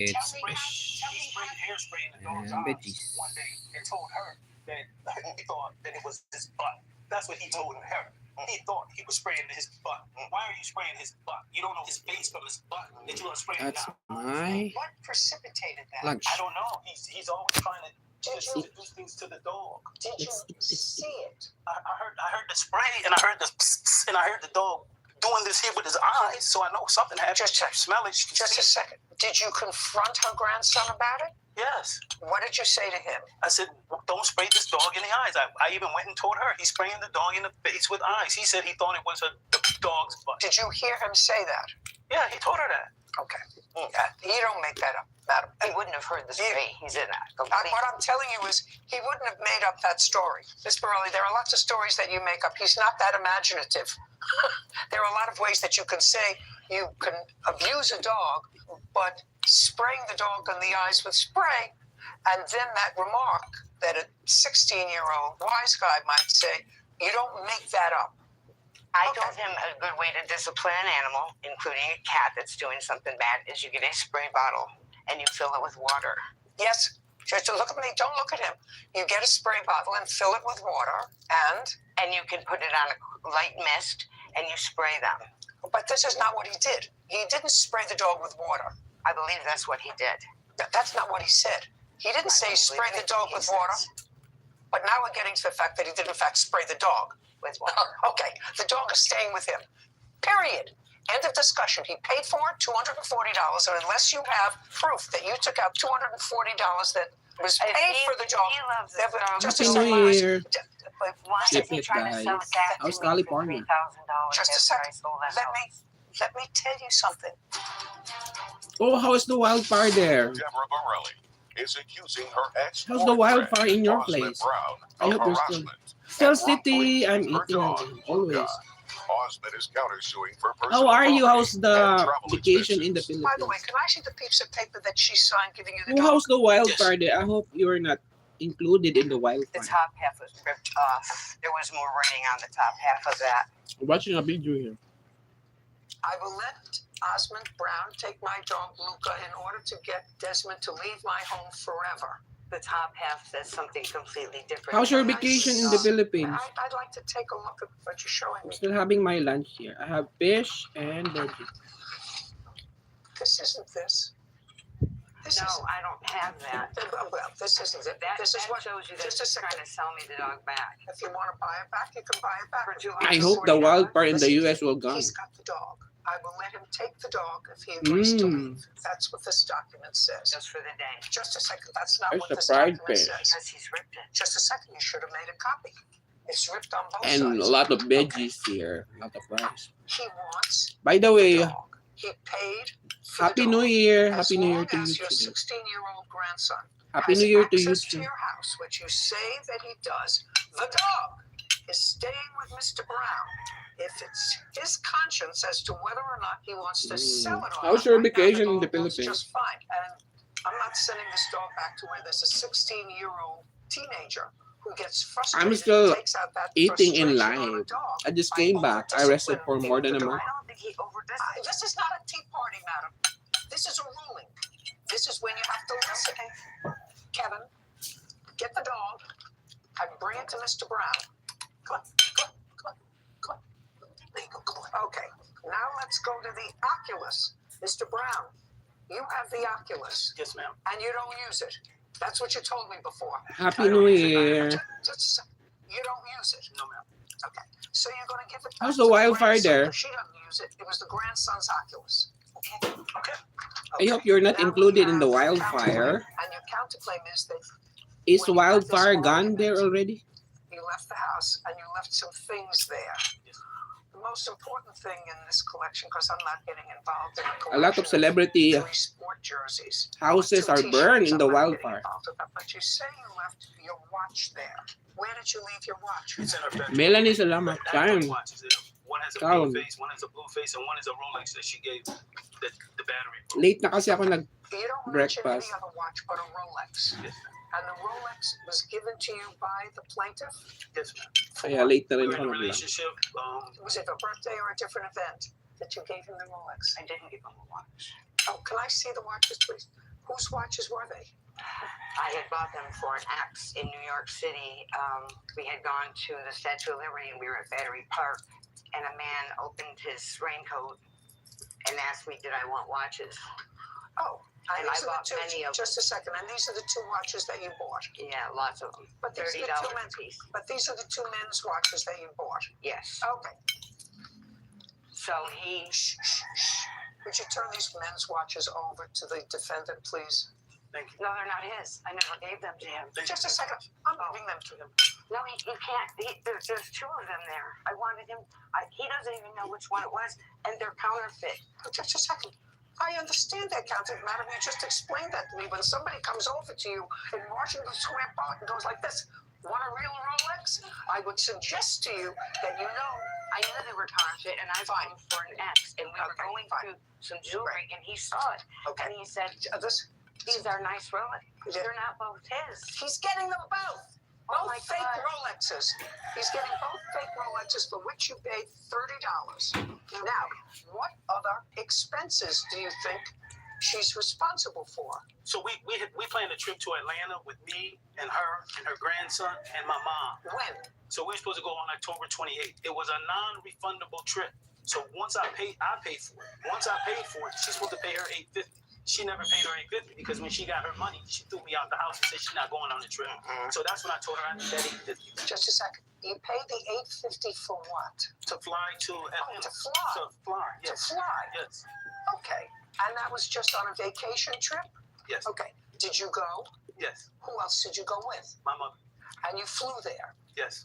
It's fish and veggies. one day and told her that he thought that it was his butt. That's what he told her. He thought he was spraying his butt. Why are you spraying his butt? You don't know his face from his butt that you are spraying That's now. my What precipitated that? lunch. I don't know. He's always trying to introduce things to the dog. Did you see it? I heard the spray and I heard the pss, and I heard the dog doing this here with his eyes, so I know something happened. Just smell it. Just a second. Did you confront her grandson about it? Yes. What did you say to him? I said, don't spray this dog in the eyes. I even went and told her he's spraying the dog in the face with eyes. He said he thought it was the dog's butt. Did you hear him say that? Yeah, he told her that. Okay. You don't make that up, madam. He wouldn't have heard the story. He's in that. What I'm telling you is he wouldn't have made up that story. Miss Borelli, there are lots of stories that you make up. He's not that imaginative. There are a lot of ways that you can say you can abuse a dog, but spraying the dog in the eyes with spray, and then that remark that a 16-year-old wise guy might say, you don't make that up. I told him a good way to discipline an animal, including a cat that's doing something bad, is you get a spray bottle and you fill it with water. Yes, just look at me. Don't look at him. You get a spray bottle and fill it with water, and you can put it on a light mist and you spray them. But this is not what he did. He didn't spray the dog with water. I believe that's what he did. That's not what he said. He didn't say spray the dog with water. But now we're getting to the fact that he did in fact spray the dog with water. Okay, the dog is staying with him. Period. End of discussion. He paid for it, $240, and unless you have proof that you took out $240 that was paid for the dog. He loves the dog. Happy New Year. But why is he trying to sell it back to How's me California? for $3,000? Just a second. Let me tell you something. Oh, how is the wildfire there? Deborah Borelli is accusing her ex. How's the wildfire in your place? I hope you're still City. I'm eating again, always. Osmond is countersuing for How are you? How's the travel vacation in the expenses. By the way, Philippines? can I see the piece of paper that she signed giving you the Oh, dog? how's the wildfire there? I hope you're not included in the The wildfire. top half was ripped off. There was more writing on the top half of that. I'm watching a video here. I will let Osmond Brown take my dog Luca in order to get Desmond to leave my home forever. The top half says something completely different. How's your vacation in the Philippines? I'd like to take a look at what you're showing I'm me. still having my lunch here. I have fish and veggies. This isn't this. This No, is. I don't have that. Well, this isn't it. That, This is that what. shows you that Just a he's trying second. to sell me the dog back. If you want to buy it back, you can buy it back. For I hope the $240. wildfire in the US will gone. He's got the dog. I will let him take the dog if he agrees to Mm. leave. That's what this document says. Just for the day. Just a second. That's not There's what the this pride document bear. says. Because he's ripped it. Just a second. You should have made a copy. It's ripped on both And sides. a lot of Okay. veggies here. A lot of rice. He wants By the the way, dog. He paid for Happy the New dog. Year. As Happy New Year long to you as your too. 16-year-old grandson Happy has New Year to you access to too. your house, which you say that he does, the dog is staying with Mr. Brown. If it's his conscience as to whether or not he wants to sell it or How's not, your right now, vacation in dog the looks Philippines? just fine. And I'm not sending this dog back to where there's a 16-year-old teenager who gets frustrated I'm still and takes out that eating in frustration on a live. dog I just by came back. I rested for more than a over-disciplining month. I don't think he overdid it. This is not a tea party, madam. This is a ruling. This is when you have to listen. Kevin, get the dog and bring it to Mr. Brown. Come on, come on, come on, come on. There you go, come on. Okay, now let's go to the Oculus. Mr. Brown, you have the Oculus. Yes, ma'am. And you don't use it. That's what you told me before. Happy New Year. Just you don't use it. No, ma'am. Okay, so you're going to give it back How's to the wildfire grandson, there? 'cause she doesn't use it. It was the grandson's Oculus. Okay. Okay. I hope you're not Now we included in have the counterclaim, wildfire. And your counterclaim is that Is when you got this wildfire gone monument, there already? you left the house and you left some things there. The most important thing in this collection, because I'm not getting involved in a collection A lot of celebrity three sport jerseys. houses Two are t-shirts. burned in I'm the not getting wildfire. involved with that, but you say you left your watch there. Where did you leave your watch? It's in her bedroom. Melanie, salamat. But Time. watches it. One has a Count. pink face, one has a blue face, and one is a Rolex that she gave the battery. Late na kasi ako nag... You don't mention Breakfast. any other watch but a Rolex. Yes, And the Rolex was given to you by the plaintiff? yes, ma'am. Kaya late na We rin were ako in a naglang. relationship. Was it a birthday or a different event that you gave him the Rolex? I didn't give him a watch. Oh, can I see the watches, please? Whose watches were they? I had bought them for an ex in New York City. We had gone to the Statue of Liberty and we were at Battery Park, and a man opened his raincoat and asked me, did I want watches? Oh, And I bought many of them. Just a second, and these are the 2 watches that you bought. Yeah, lots of them. But these $30 are the 2 a men's. piece. But these are the 2 men's watches that you bought. Yes. Okay. So he. Would you turn these men's watches over to the defendant, please? Thank you. No, they're not his. I never gave them to him. Just a second. I'm giving them to him. No, he can't. There's 2 of them there. I wanted him. He doesn't even know which one it was, and they're counterfeit. Just a second. I understand that, counterfeit, madam. You just explained that to me. When somebody comes over to you in Washington Square Park and goes like this, want a real Rolex? I would suggest to you that you know. I knew they were counterfeit, and I bought them for an ex, and we were going through some jewelry, and he saw it, and he said, these are nice Rolex. They're not both his. He's getting them both. Oh Both my fake God. Rolexes. He's getting both fake Rolexes for which you paid $30. Now, what other expenses do you think she's responsible for? So we planned a trip to Atlanta with me and her grandson and my mom. When? So we were supposed to go on October 28th. It was a non-refundable trip. So once I paid for it. Once I paid for it, she's supposed to pay her $850. She never paid her $850 because when she got her money, she threw me out the house and said she's not going on the trip. So that's when I told her I need that $850 Just a second. You paid the $850 for what? to fly to Atlanta. To fly. To fly. Yes. To fly. Yes. Okay. And that was just on a vacation trip? Yes. Okay. Did you go? Yes. Who else did you go with? My mother. And you flew there. Yes.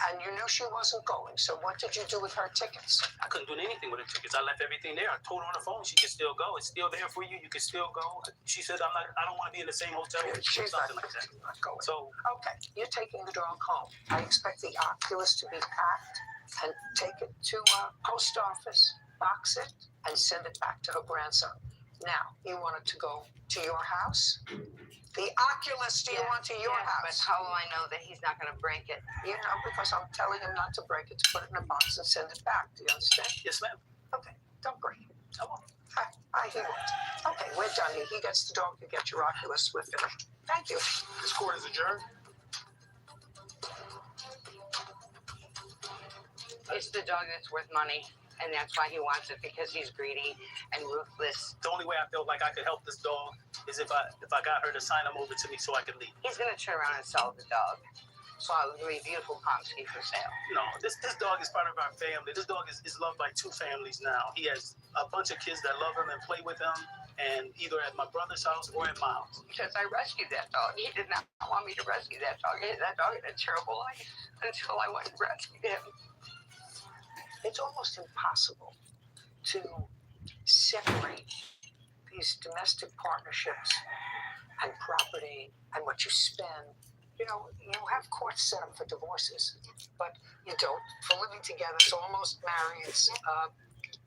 And you knew she wasn't going. So what did you do with her tickets? I couldn't do anything with the tickets. I left everything there. I told her on the phone she could still go. It's still there for you. You can still go. She said, I don't want to be in the same hotel with you or She's not, something like that. not going. So Okay, you're taking the dog home. I expect the Oculus to be packed and take it to a post office, box it, and send it back to her grandson. Now, you want it to go to your house? The Oculus, do you want to your But house? how will I know that he's not going to break it? You know, because I'm telling him not to break it, to put it in a box and send it back. Do you understand? yes, ma'am. Okay, don't break it. I won't. He won't. Okay, we're done. He gets the dog, you get your Oculus. We're finished. Thank you. This court is adjourned. It's the dog that's worth money, and that's why he wants it, because he's greedy and ruthless. The only way I felt like I could help this dog is if I got her to sign him over to me so I could leave. He's going to turn around and sell the dog. So I'll give you a beautiful Pomsky for sale. No, this dog is part of our family. This dog is loved by 2 families now. He has a bunch of kids that love him and play with him, and either at my brother's house or at my house. Because I rescued that dog. He did not want me to rescue that dog. That dog had a terrible life until I went and rescued him. It's almost impossible to separate these domestic partnerships and property and what you spend. You know, you have courts set up for divorces, but you don't. For living together, it's almost married.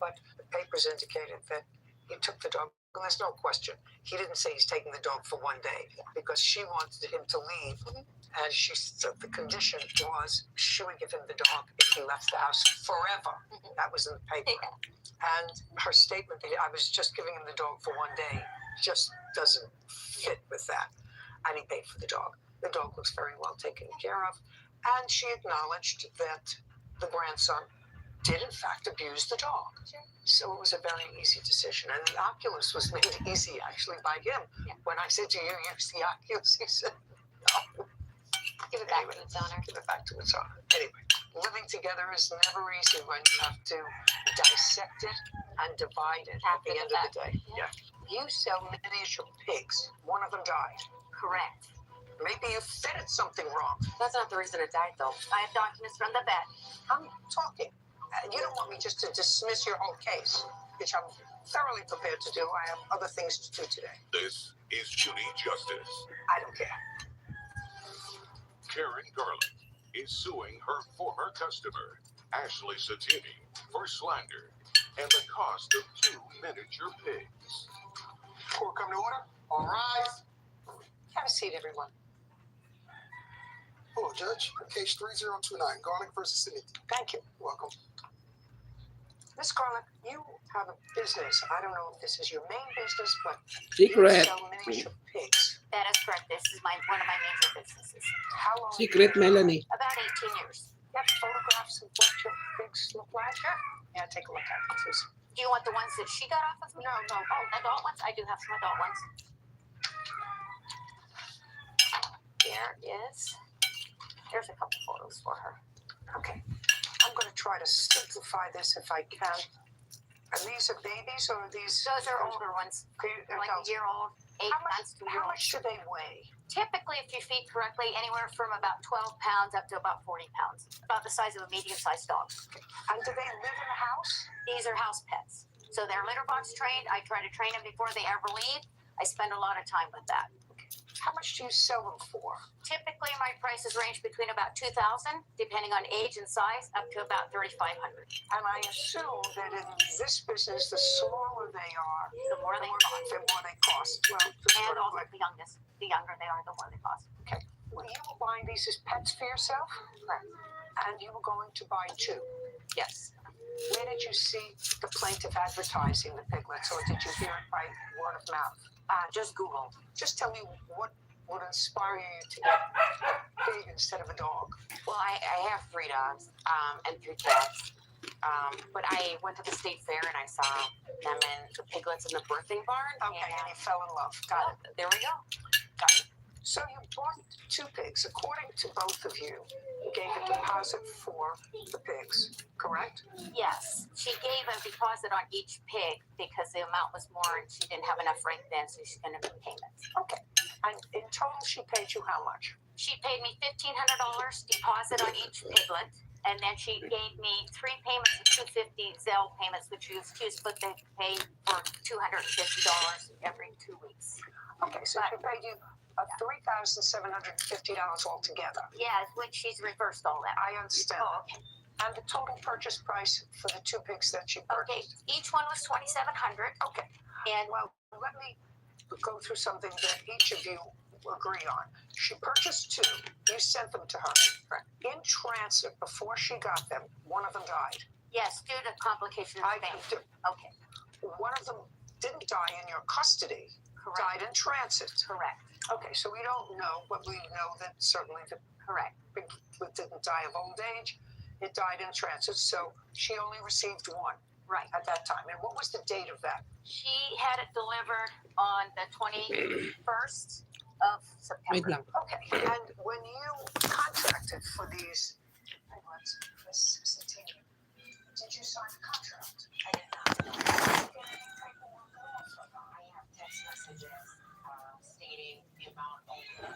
But the papers indicated that he took the dog. And there's no question. He didn't say he's taking the dog for one day because she wanted him to leave. And she said the condition was she would give him the dog if he left the house forever. That was in the paper. And her statement that I was just giving him the dog for one day just doesn't fit with that. And he paid for the dog. The dog looks very well taken care of. And she acknowledged that the grandson did in fact abuse the dog. So it was a very easy decision. And the Oculus was made easy actually by him. When I said to you, use the Oculus, he said, no. Give it back to its owner. Give it back to its owner. Anyway, living together is never easy when you have to dissect it and divide it at the end of the day. Yeah. You sell miniature pigs. One of them died. Correct. Maybe you fed it something wrong. That's not the reason it died, though. I have documents from the vet. I'm talking. And you don't want me just to dismiss your whole case, which I'm thoroughly prepared to do. I have other things to do today. This is Judy Justice. I don't care. Karen Garland is suing her former customer, Ashley Satini, for slander and the cost of 2 miniature pigs. Court come to order. All rise. Have a seat, everyone. Hello, Judge. Case 3029, Garlic versus City. Thank you. Welcome. Miss Garlic, you have a business. I don't know if this is your main business, but Secret. you sell miniature pigs. That is correct. This is one of my major businesses. How long? Secret, Melanie. About 18 years. You have photographs of what your pigs look like? Sure. Yeah, take a look at it, please. Do you want the ones that she got off of me? No. Oh, adult ones? I do have some adult ones. There's a couple photos for her. Okay. I'm going to try to simplify this if I can. And these are babies, or are these? Those are older ones, like a year old, 8 months to a year How old. much do they weigh? Typically, if you feed correctly, anywhere from about 12 pounds up to about 40 pounds, about the size of a medium-sized dog. And do they live in a house? These are house pets. So they're litter box trained. I try to train them before they ever leave. I spend a lot of time with that. How much do you sell them for? Typically, my prices range between about $2,000, depending on age and size, up to about $3,500. And I assume that in this business, the smaller they are, The more they cost. the more they cost. Well, And also the younger they are, the more they cost. Well, you were buying these as pets for yourself? Correct. And you were going to buy 2. Yes. Where did you see the plaintiff advertising the piglets, or did you hear it by word of mouth? Just Google. Just tell me what would inspire you to get a pig instead of a dog. Well, I have 3 dogs and 3 cats. But I went to the state fair and I saw them in the piglets in the birthing barn. Okay, and you fell in love. Got it. There we go. Got it. So you bought 2 pigs. According to both of you, you gave a deposit for the pigs, correct? Yes. She gave a deposit on each pig because the amount was more and she didn't have enough right then, so she's going to make payments. Okay. And in total, she paid you how much? She paid me $1,500 deposit on each piglet, and then she gave me 3 payments of $250 Zelle payments, which she was supposed to pay for $250 every 2 weeks. Okay, so she paid you $3,750 altogether. Yeah, which she's reversed all that. I understand. Oh, okay. And the total purchase price for the 2 pigs that she Okay, purchased? each one was $2,700. Okay. And Well, let me go through something that each of you agree on. She purchased 2. You sent them to her. In transit, before she got them, one of them died. yes, due to complications of family. Okay, One of them didn't die in your custody, correct. died in transit. Correct. Okay, so we don't know, but we know that certainly the Correct. pig didn't die of old age. It died in transit, so she only received 1 Right. at that time. And what was the date of that? She had it delivered on the 21st of Wait September. lang. Okay, and when you contracted for these piglets, Miss Satini, did you sign a contract? I did not. Did you get any paperwork at all from her? I have text messages stating the amount owed.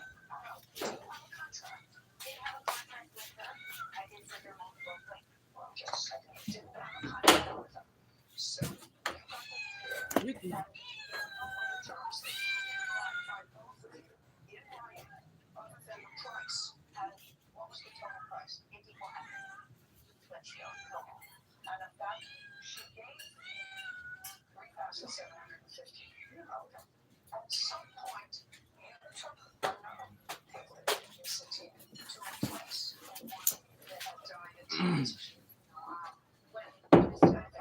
Do you have a contract? Did you have a contract with her? I did send her multiple things. Well, just a second, you didn't have a contract with them. So, you got the Wait lang. terms that you by both of you in writing, other than the price. And what was the total price? But she owed no more. And of that, she gave $3,750. Okay. At some point, you took another piglet, Miss Satini, to replace the one that had died in transit.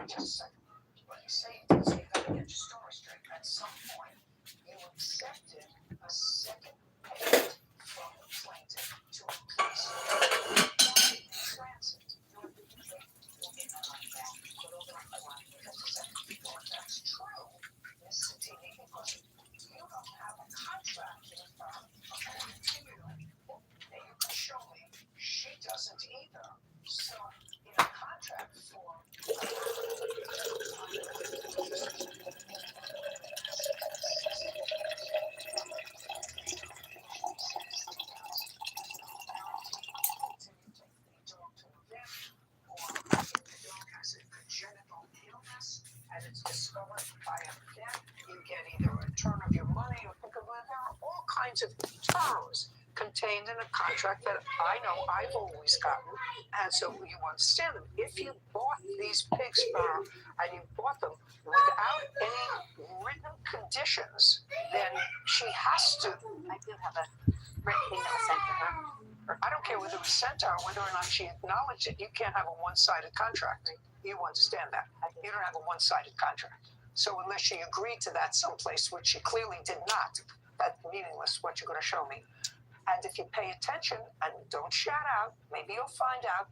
Just a second. When you say you did, so you gotta get your story straight. At some point, you accepted a second payment from the plaintiff to replace the transit. You'll get that money back. But over the line, because the second people, if that's true, Miss Satini, because you don't have a contract with her, according to you, that you can show me, she doesn't either. So, in a contract form, and it's discovered by a vet, you get either a return of your money or there are all kinds of terms contained in a contract that I know I've always gotten, and so you understand them. If you bought these pigs for her and you bought them without any written conditions, then she has to. I do have a written thing that was sent to her. I don't care whether it was sent to her, whether or not she acknowledged it. You can't have a one-sided contract. You understand that? I do. You don't have a one-sided contract. So unless she agreed to that someplace, which she clearly did not, that's meaningless what you're going to show me. And if you pay attention and don't shout out, maybe you'll find out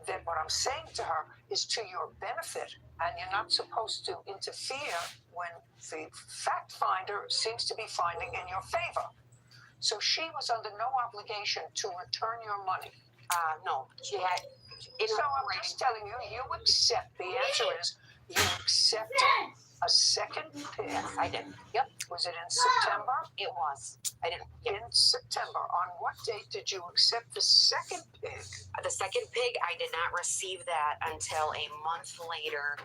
that what I'm saying to her is to your benefit, and you're not supposed to interfere when the fact finder seems to be finding in your favor. So she was under no obligation to return your money. No, she had. So I'm just telling you, you accept. The answer is you accepted a second pig. Yes, I did. Yep. Was it in September? It was. I didn't. Yep. In September. On what date did you accept the second pig? The second pig, I did not receive that until a month later,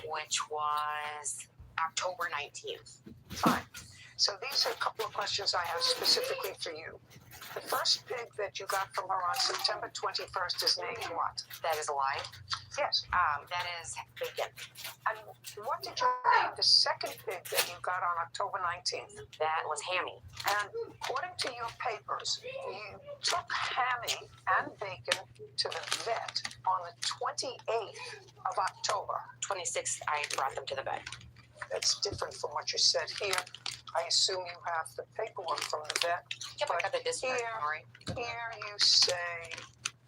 which was October 19th. Fine. So these are a couple of questions I have specifically for you. The first pig that you got from her on September 21st is named what? That is a lie. Yes. That is bacon. And what did you name the second pig that you got on October 19th? That was Hammy. And according to your papers, you took Hammy and Bacon to the vet on the 28th of October. 26th, I brought them to the vet. That's different from what you said here. I assume you have the paperwork from the vet. Yep, I got the discharge Here- summary. Here you say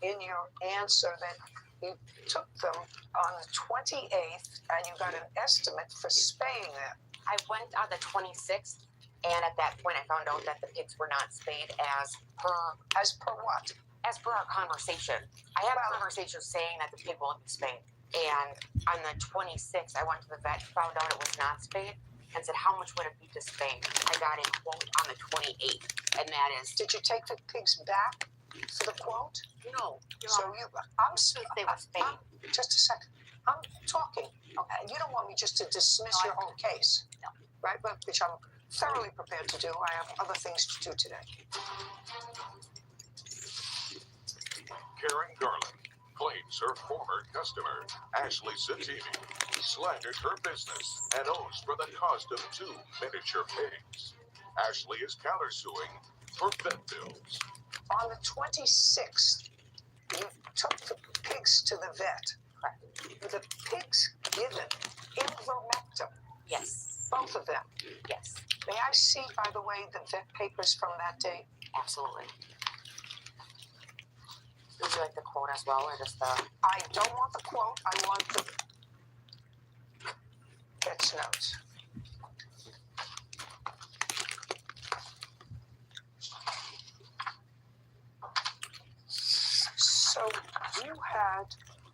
in your answer that you took them on the 28th and you got an estimate for spaying them. I went on the 26th, and at that point, I found out that the pigs were not spayed as per what? As per our conversation. I had a Well- conversation saying that the pig won't be spayed. And on the 26th, I went to the vet, found out it was not spayed, and said, how much would it be to spay? I got a quote on the 28th, and that is... Did you take the pigs back for the quote? No. So They were spayed. just a second. I'm talking. Okay. You don't want me just to dismiss No, your whole case. No. Right? But which I'm thoroughly prepared to do. I have other things to do today. Karen Garland claims her former customer, Ashley Satini, slandered her business and owes for the cost of 2 miniature pigs. Ashley is countersuing for vet bills. On the 26th, you took the pigs to the vet. Were the pigs given ivermectin? Yes. Both of them. Yes. May I see, by the way, the vet papers from that date? Absolutely. Would you like the quote as well, or just the... I don't want the quote. I want the vet's notes. So you had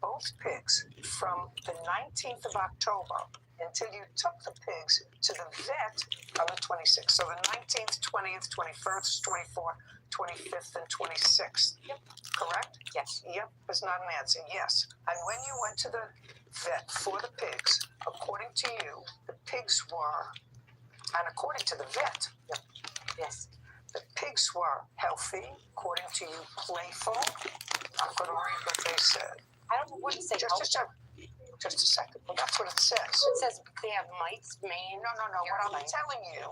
both pigs from the 19th of October until you took the pigs to the vet on the 26th. So the 19th, 20th, 21st, 24th, 25th, and 26th. Yep. Correct? Yes. Yep is not an answer. Yes. And when you went to the vet for the pigs, according to you, the pigs were, and according to the vet, Yes. the pigs were healthy, according to you, playful. I'm going to read what they said. I don't want to say... Just a second. Well, that's what it says. It says they have mites, mange... No. What I'm Mites. telling you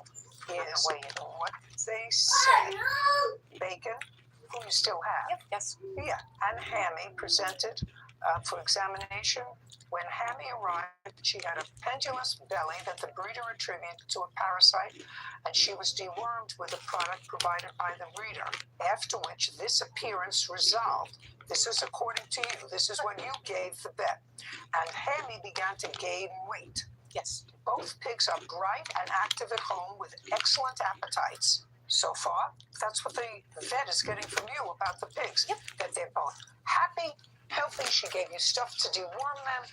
is Wait. what they say. Bacon, who you still have. Yep. Yes. Yeah, and Hammy presented for examination. When Hammy arrived, she had a pendulous belly that the breeder attributed to a parasite, and she was dewormed with a product provided by the breeder, after which this appearance resolved. This is according to you. This is what you gave the vet. And Hammy began to gain weight. Yes. Both pigs are bright and active at home with excellent appetites. So far, that's what the vet is getting from you about the pigs. Yep. That they're both happy, healthy. She gave you stuff to deworm them.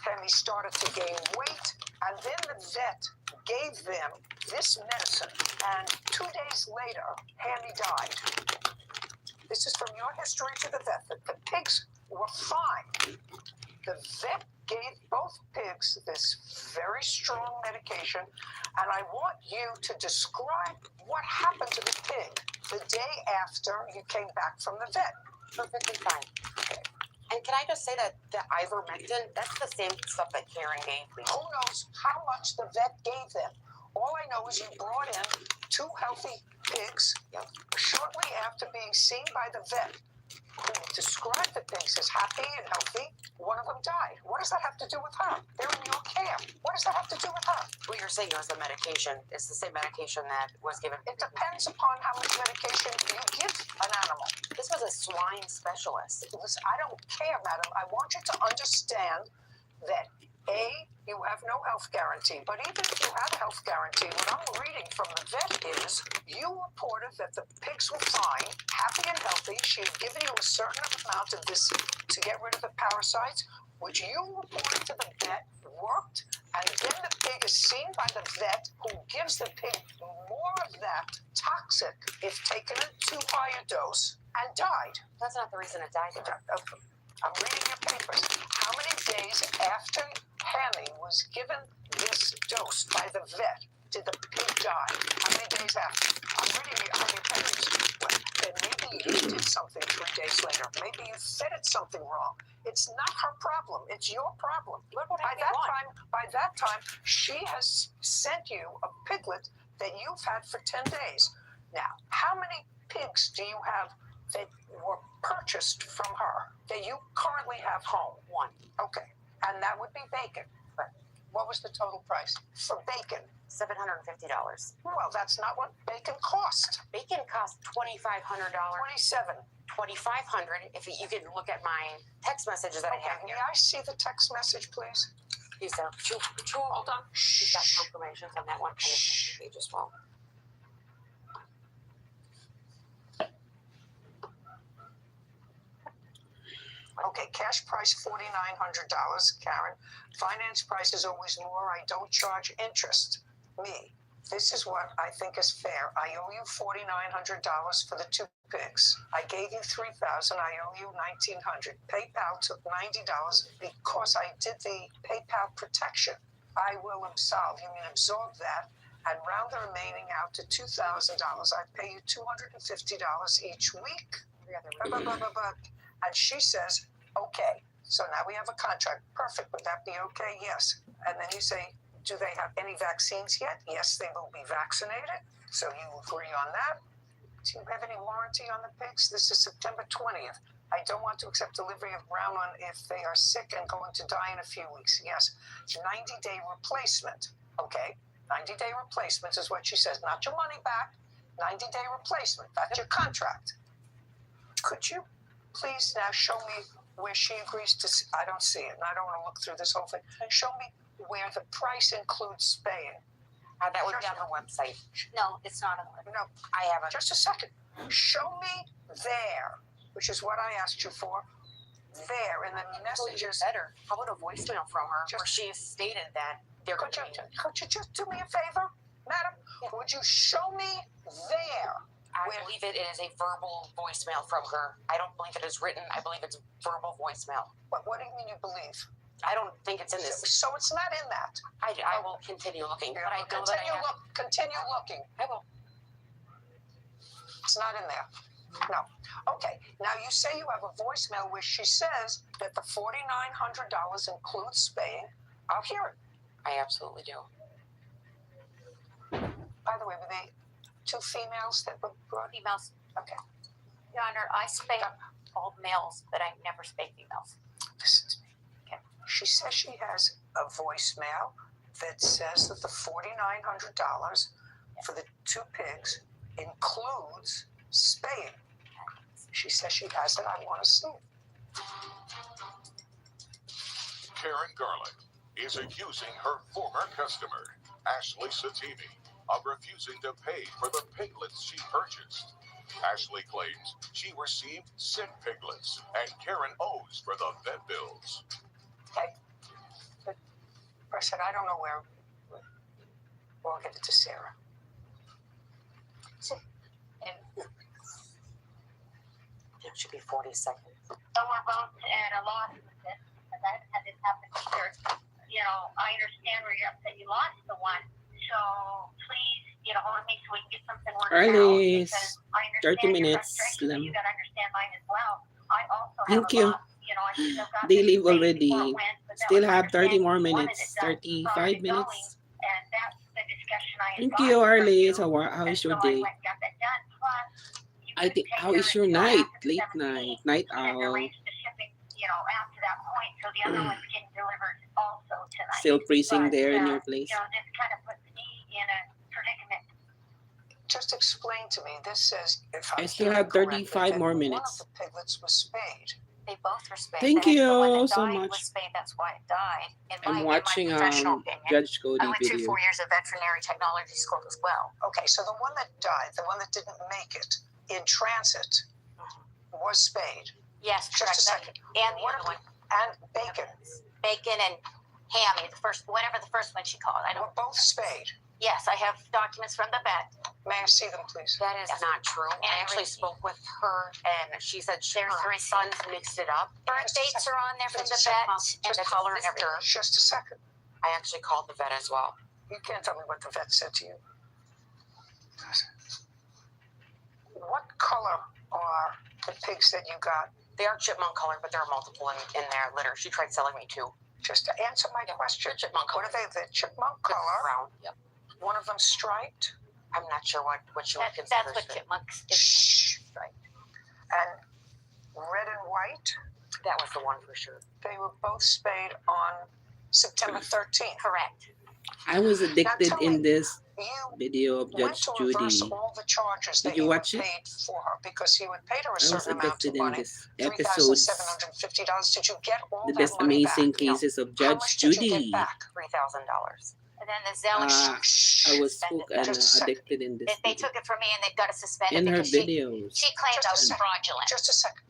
Hammy started to gain weight. And then the vet gave them this medicine. And 2 days later, Hammy died. This is from your history to the vet. That the pigs were fine. The vet gave both pigs this very strong medication, and I want you to describe what happened to the pig the day after you came back from the vet. Perfectly fine. Okay. And can I just say that the ivermectin, that's the same stuff that Karen gave me. Who knows how much the vet gave them? All I know is you brought in 2 healthy pigs shortly after being seen by the vet. who described the pigs as happy and healthy, one of them died. What does that have to do with her? They're in your care. What does that have to do with her? What you're saying is the medication. It's the same medication that was given. It depends upon how much medication you give an animal. This was a swine specialist. Listen, I don't care, madam. I want you to understand that A, you have no health guarantee. But even if you have a health guarantee, what I'm reading from the vet is you reported that the pigs were fine, happy and healthy. She had given you a certain amount of this to get rid of the parasites, which you reported to the vet worked, and then the pig is seen by the vet who gives the pig more of that toxic if taken at too high a dose and died. That's not the reason it died. I'm reading your papers. How many days after Hammy was given this dose by the vet did the pig die? How many days after? I'm reading your papers. Well, then maybe you did something 3 days later. Maybe you fed it something wrong. It's not her problem. It's your problem. By that time, she has sent you a piglet that you've had for 10 days. Now, how many pigs do you have that were purchased from her that you currently have home? One. Okay. And that would be bacon. But what was the total price for bacon? $750. Well, that's not what bacon cost. Bacon cost $2,500. $27. $2,500. If you can look at my text messages that I have May here. I see the text message, please? These are two. Hold on. She's got confirmations on that one page as well. Okay, cash price $4,900, Karen. Finance price is always more. I don't charge interest. Me. This is what I think is fair. I owe you $4,900 for the 2 pigs. I gave you $3,000. I owe you $1,900. PayPal took $90 because I did the PayPal protection. I will absolve. You mean absorb that and round the remaining out to $2,000. I pay you $250 each week. And she says, okay. So now we have a contract. Perfect. Would that be okay? Yes. And then you say, do they have any vaccines yet? Yes, they will be vaccinated. So you agree on that. Do you have any warranty on the pigs? This is September 20th. I don't want to accept delivery of brown one if they are sick and going to die in a few weeks. Yes. 90-day replacement. Okay. 90-day replacement is what she says. Not your money back. 90-day replacement. That's your contract. Could you please now show me where she agrees to? I don't see it, and I don't want to look through this whole thing. Show me where the price includes spaying. That would be on her website. No, it's not on the website. No, I have it. just a second. Show me there, which is what I asked you for. There, and the messages. Better. How about a voicemail from her where she has stated that they're going Could to you just do me a favor, madam? Yeah. Would you show me there? I believe it is a verbal voicemail from her. I don't believe it is written. I believe it's verbal voicemail. What do you mean you believe? I don't think it's in this. So it's not in that. I will continue looking, but I know that I have. Continue looking. I will. It's not in there. No. Okay. Now you say you have a voicemail where she says that the $4,900 includes spaying. I'll hear it. I absolutely do. By the way, were they 2 females that were brought? Females. Okay. Your Honor, I spay all males, but I never spay females. Listen to me. Okay. She says she has a voicemail that says that the $4,900 for the 2 pigs includes spaying. She says she has it. I want to see it. Karen Garland is accusing her former customer, Ashley Satimi, of refusing to pay for the piglets she purchased. Ashley claims she received sick piglets and Karen owes for the vet bills. Okay. But I said, I don't know where. We'll get it to Sarah. And It should be 40 seconds. Some are both at a loss with this, and that had this happen here. You know, I understand where you're upset you lost the one. So please get a hold of me so we can get something worked out. Arliss, Because I 30 understand your minutes frustration, lang. but you gotta understand mine as well. I also have Thank a you. loss. You know, I should have got They this leave thing already. before it went, but that Still was have 30 more understanding. You wanted minutes. it done. 35 minutes. And that's the discussion I Thank advised you, from Arliss. you. How is your And so I day? went and got that done. Plus, you I think, how is your night? Late night owl. Arrange the shipping, after that point, so the other one's getting delivered also tonight. Still freezing But, there in your place. this kind of puts me in a predicament. Just explain to me. This says if I I'm still hearing have 35 correctly, more that minutes. One of the piglets was spayed. They both were spayed. Thank The one you that so died much. was spayed, that's why it died. I'm watching professional opinion, Judge Cody I went through video. 4 years of veterinary technology school as well. Okay, so the one that died, the one that didn't make it in transit, was spayed. Yes, Just correct. a second. And the other one, And Bacon Bacon and Hammy, whatever the first one she called. I were don't. both spayed. Yes, I have documents from the vet. May I see them, please? That is Yes. not true. I actually receipt. spoke with her, and she said her There's three sons mixed it up. Birth dates are on there from the Just a vet second. and the color and everything. Just a second. I actually called the vet as well. You can't tell me what the vet said to you. What color are the pigs that you got? They are chipmunk color, but there are multiple in their litter. She tried selling me two. Just to answer my question. The chipmunk color. What are they? The chipmunk The color? brown. Yep. One of them striped? I'm not sure what you would consider. That's what chipmunks is. Shh. Right. And red and white? That was the one for sure. They were both spayed on September 13th. Correct. I was addicted tell me, in this You video of went Judge to Judy. reverse all the charges Did that you you watch it? paid for her because you had paid her a I was certain amount addicted of in money. this episodes. $3,750. Did you get all The that best money amazing back? cases of How Judge much did you Judy. get back? $3,000. And then the zealous, I was hooked and Just a second. addicted in this they video. took it from me and they got it suspended In her because videos. she claimed Just I a was second. fraudulent. Just a second.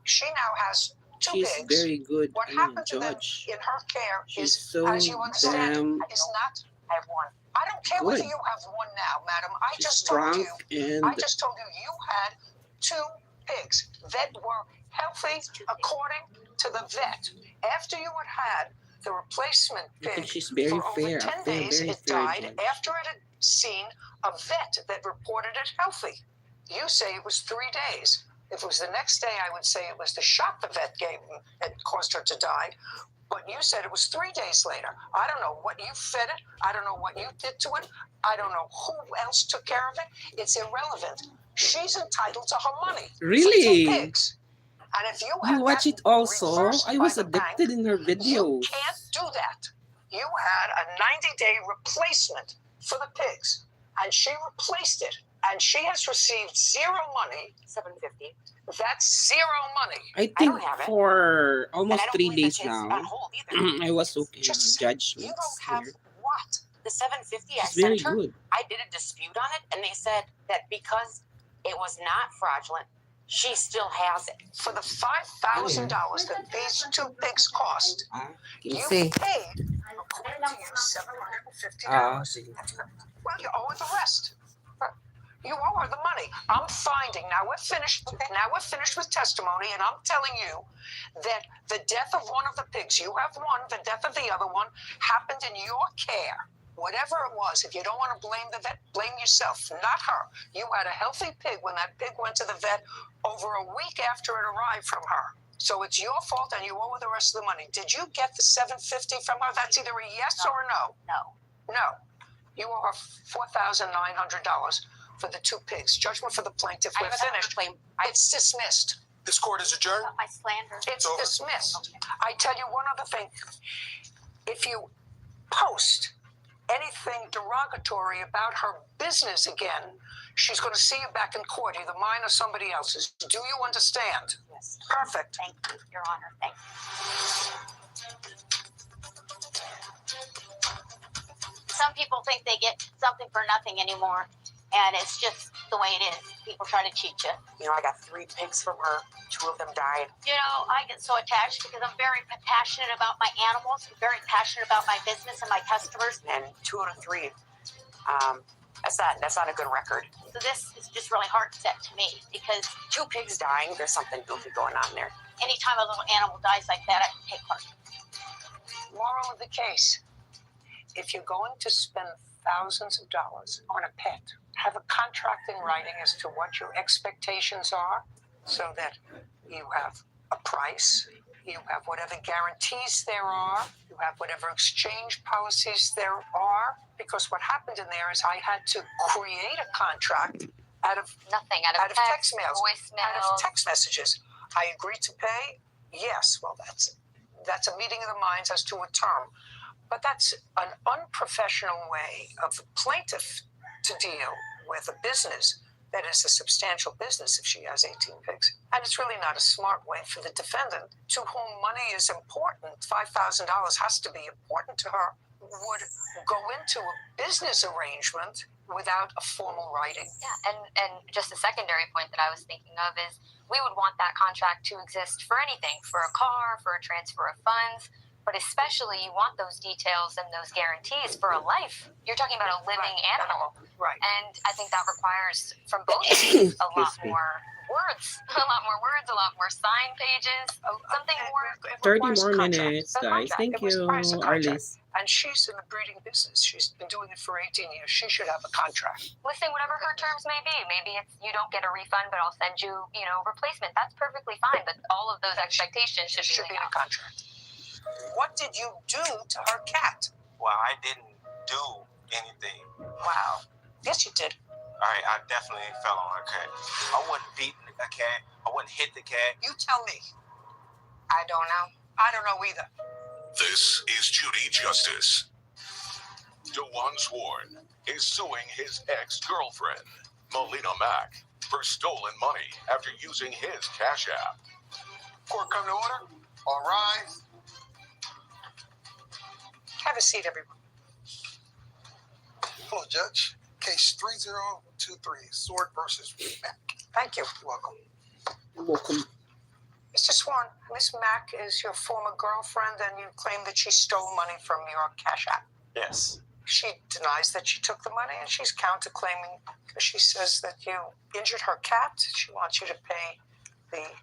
She now has two She's pigs. very good What happened to them judge. in her care She's is, so as you understand, damn is not. I have one. I don't care whether good. you have one now, madam. I She's just told strong you. and I just told you had two pigs that were healthy according to the vet. After you had the replacement I think pig she's very for over fair. 10 I feel days, very it fair, died Judge. after it had seen a vet that reported it healthy. You say it was 3 days. If it was the next day, I would say it was the shot the vet gave that caused her to die. But you said it was 3 days later. I don't know what you fed it. I don't know what you did to it. I don't know who else took care of it. It's irrelevant. She's entitled to her money. Really? For 2 pigs. And if you You had watch that it also? reversed I by was the bank, addicted in her you videos. can't do that. You had a 90-day replacement for the pigs, and she replaced it, and she has received zero money. $750. That's zero money. I think don't have it. for almost And I don't 3 believe days that it's now, on hold either. I was okay Just a on second. judgments You don't have here. what? The $750 I It's very sent her, good. I did a dispute on it, and they said that because it was not fraudulent, she still has it. For the $5,000 that these 2 pigs cost, Can you see. paid, according to you, $750. Well, you owe her the rest. You owe her the money. I'm finding now. We're finished. Now we're finished with testimony, and I'm telling you that the death of one of the pigs, you have one. The death of the other one happened in your care. Whatever it was, if you don't want to blame the vet, blame yourself, not her. You had a healthy pig when that pig went to the vet over a week after it arrived from her. So it's your fault, and you owe her the rest of the money. Did you get the $750 from her? That's either a yes or a no. No. No. You owe her $4,900 for the 2 pigs. Judgment for the plaintiff. I We're have another finished. claim. It's dismissed. This court is adjourned. My slander. It's over. dismissed. I tell you one other thing. If you post anything derogatory about her business again, she's going to see you back in court, either mine or somebody else's. Do you understand? Yes. Perfect. Thank you, Your Honor. Thank you. Some people think they get something for nothing anymore, and it's just the way it is. People try to cheat you. You know, I got 3 pigs from her. 2 of them died. You know, I get so attached because I'm very passionate about my animals, I'm very passionate about my business and my customers. And 2 out of 3. That's not a good record. So this is just really hard set to me because 2 pigs dying, there's something goofy going on there. anytime a little animal dies like that, I take heart. Moral of the case, if you're going to spend thousands of dollars on a pet, have a contract in writing as to what your expectations are so that you have a price, you have whatever guarantees there are, you have whatever exchange policies there are, because what happened in there is I had to create a contract Out of Nothing. Out of text mails, voicemails. out of text messages. I agree to pay. Yes. Well, that's a meeting of the minds as to a term, but that's an unprofessional way of the plaintiff to deal with a business that is a substantial business if she has 18 pigs. And it's really not a smart way for the defendant, to whom money is important. $5,000 has to be important to her, would go into a business arrangement without a formal writing. Yeah, and just a secondary point that I was thinking of is we would want that contract to exist for anything, for a car, for a transfer of funds, but especially you want those details and those guarantees for a life. You're talking about a living animal. Right. And I think that requires from both sides a lot more words, a lot more sign pages, something more. 30 more minutes, guys. Thank you, Arliss. And she's in the breeding business. She's been doing it for 18 years. She should have a contract. Listen, whatever her terms may be, maybe it's you don't get a refund, but I'll send you, replacement. That's perfectly fine. But all of those expectations should be in a contract. What did you do to her cat? Well, I didn't do anything. Wow. Yes, you did. All right, I definitely fell on her cat. I wouldn't beat a cat. I wouldn't hit the cat. You tell me. I don't know. I don't know either. This is Judy Justice. DeJuan Sworn is suing his ex-girlfriend, Melina Mack, for stolen money after using his Cash App. Court come to order. All rise. Have a seat, everyone. Hello, Judge. Case 3023, Sword versus Mack. Thank you. You're welcome. You're welcome. Mr. Swan, Miss Mack is your former girlfriend, and you claim that she stole money from your Cash App. Yes. She denies that she took the money, and she's counterclaiming because she says that you injured her cat. She wants you to pay the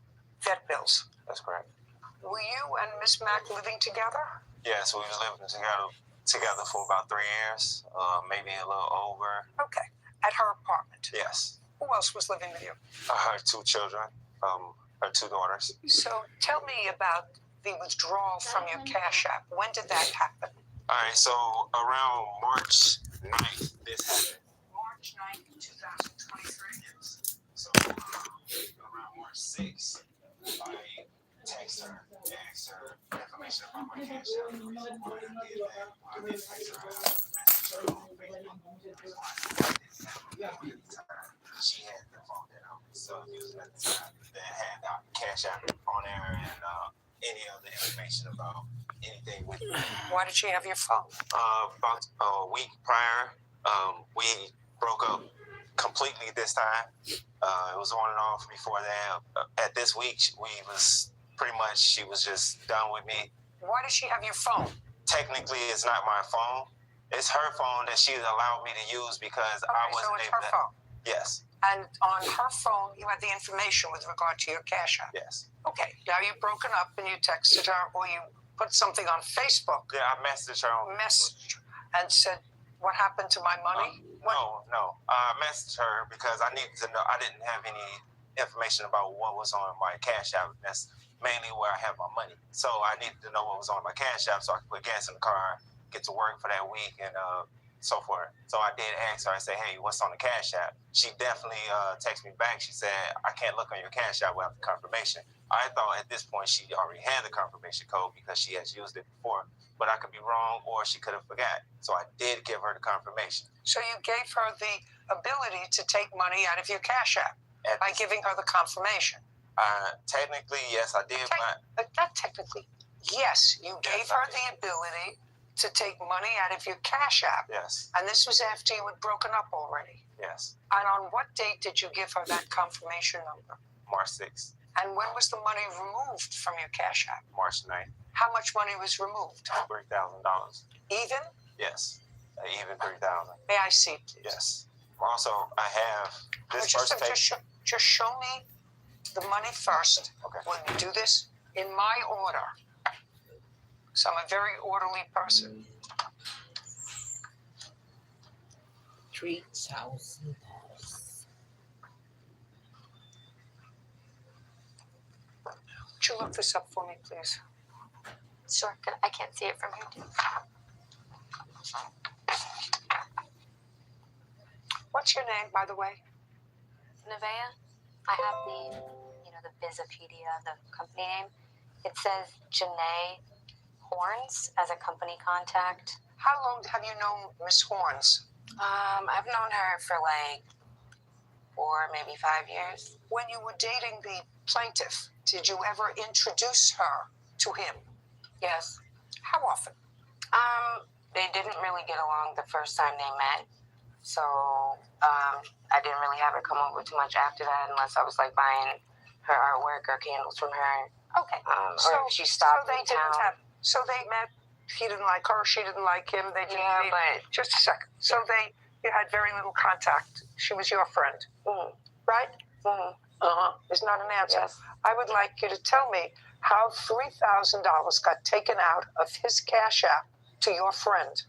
vet bills. That's correct. Were you and Miss Mack living together? Yes, we was living together for about 3 years, maybe a little over. Okay. At her apartment? Yes. Who else was living with you? Her 2 children, her 2 daughters. So tell me about the withdrawal from your Cash App. When did that happen? All right, so around March 9th, this happened. March 9th, 2023. Yes. So around March 6th, I text her, asked her information about my Cash App. The reason why I did that, I did text her, message her on Facebook. She had the phone that I was using at the time that had the Cash App on there and any other information about anything with me. Why did she have your phone? About a week prior, we broke up completely this time. It was on and off before that. At this week, she was just done with me. Why does she have your phone? Technically, it's not my phone. It's her phone that she allowed me to use because I wasn't so it's able her to. phone. Yes. And on her phone, you had the information with regard to your Cash App. Yes. Okay. Now you've broken up and you texted her, or you put something on Facebook. Yeah, I messaged her on and said, "What happened to my money?" No. I messaged her because I needed to know. I didn't have any information about what was on my Cash App. That's mainly where I have my money. So I needed to know what was on my Cash App so I could put gas in the car, get to work for that week, and so forth. So I did ask her. I said, "Hey, what's on the Cash App?" She definitely texted me back. She said, "I can't look on your Cash App without the confirmation." I thought at this point she already had the confirmation code because she has used it before, but I could be wrong or she could have forgot. So I did give her the confirmation. So you gave her the ability to take money out of your Cash App by giving her the confirmation. Technically, yes, I did. But not technically. Yes, you gave her the ability to take money out of your Cash App. Yes. And this was after you had broken up already. Yes. And on what date did you give her that confirmation number? March 6th. And when was the money removed from your Cash App? March 9th. How much money was removed? $3,000. Even? Yes. Even 3,000. May I see, please? Yes. Also, I have this first page. Just show me the money first. Okay. When we do this in my order. So I'm a very orderly person. $3,000. Would you look this up for me, please? Sure. I can't see it from here. What's your name, by the way? Nevaeh. I have the Bizopedia, the company name. It says Janae Horns as a company contact. How long have you known Miss Horns? I've known her for like 4, maybe 5 years. When you were dating the plaintiff, did you ever introduce her to him? Yes. How often? They didn't really get along the first time they met. So, I didn't really have her come over too much after that unless I was like buying her artwork or candles from her. Okay. Or if she stopped in town. So they met. He didn't like her. She didn't like him. They didn't meet. But Just a second. So you had very little contact. She was your friend, right? Is not an answer. Yes. I would like you to tell me how $3,000 got taken out of his Cash App to your friend.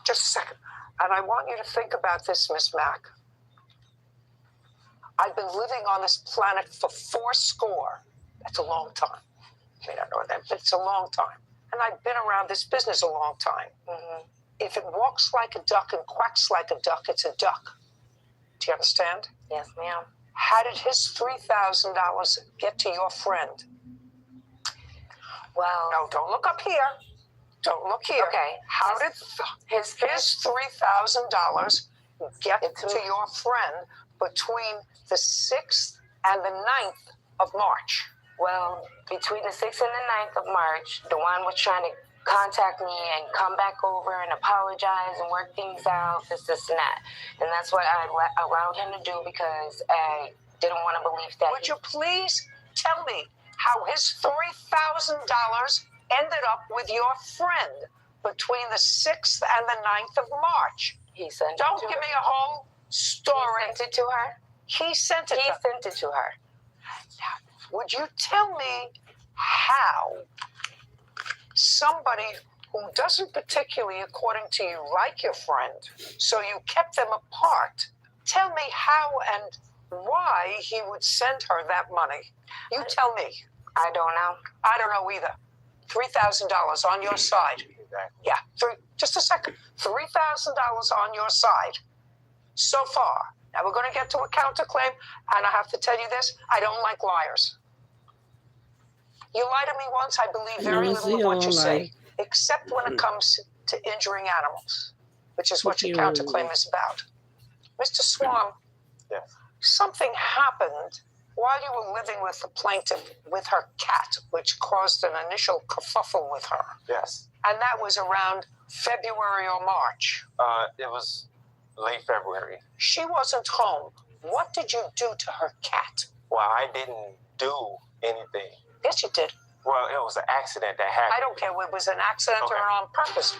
Just a second. And I want you to think about this, Miss Mack. I've been living on this planet for 80. That's a long time. You may not know that, but it's a long time. And I've been around this business a long time. If it walks like a duck and quacks like a duck, it's a duck. Do you understand? Yes, ma'am. How did his $3,000 get to your friend? Well, No, don't look up here. Don't look here. Okay. How did his his $3,000 get to your friend between the 6th and the 9th of March? Well, between the 6th and the 9th of March, the one was trying to contact me and come back over and apologize and work things out, this and that. And that's what I allowed him to do because I didn't want to believe that. Would you please tell me how his $3,000 ended up with your friend between the 6th and the 9th of March? He sent Don't it to give her. me a whole story. He sent it to her. He sent it He to sent it to her. Would you tell me how somebody who doesn't particularly, according to you, like your friend, so you kept them apart, tell me how and why he would send her that money? You tell me. I don't know. I don't know either. $3,000 on your side. Yeah, just a second. $3,000 on your side so far. Now we're going to get to a counterclaim, and I have to tell you this: I don't like liars. You lie to me once, I believe very little of what you say, except when it comes to injuring animals, which is what your counterclaim is about. Mr. Swan, Yes. something happened while you were living with the plaintiff with her cat, which caused an initial kerfuffle with her. Yes. And that was around February or March. It was late February. She wasn't home. What did you do to her cat? Well, I didn't do anything. Yes, you did. Well, it was an accident that happened. I don't care whether it was an accident or on purpose.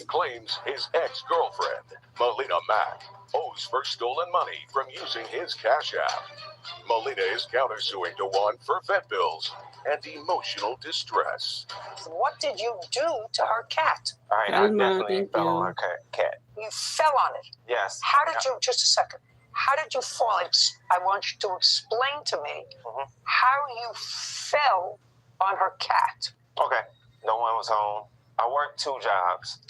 Claims his ex-girlfriend, Melina Mack, owes for stolen money from using his Cash App. Melina is countersuing DeJuan for vet bills and emotional distress. What did you do to her cat? All right, I definitely fell on her cat. You fell on it. Yes. How did you, just a second, how did you fall? I want you to explain to me how you fell on her cat. Okay, no one was home. I worked 2 jobs.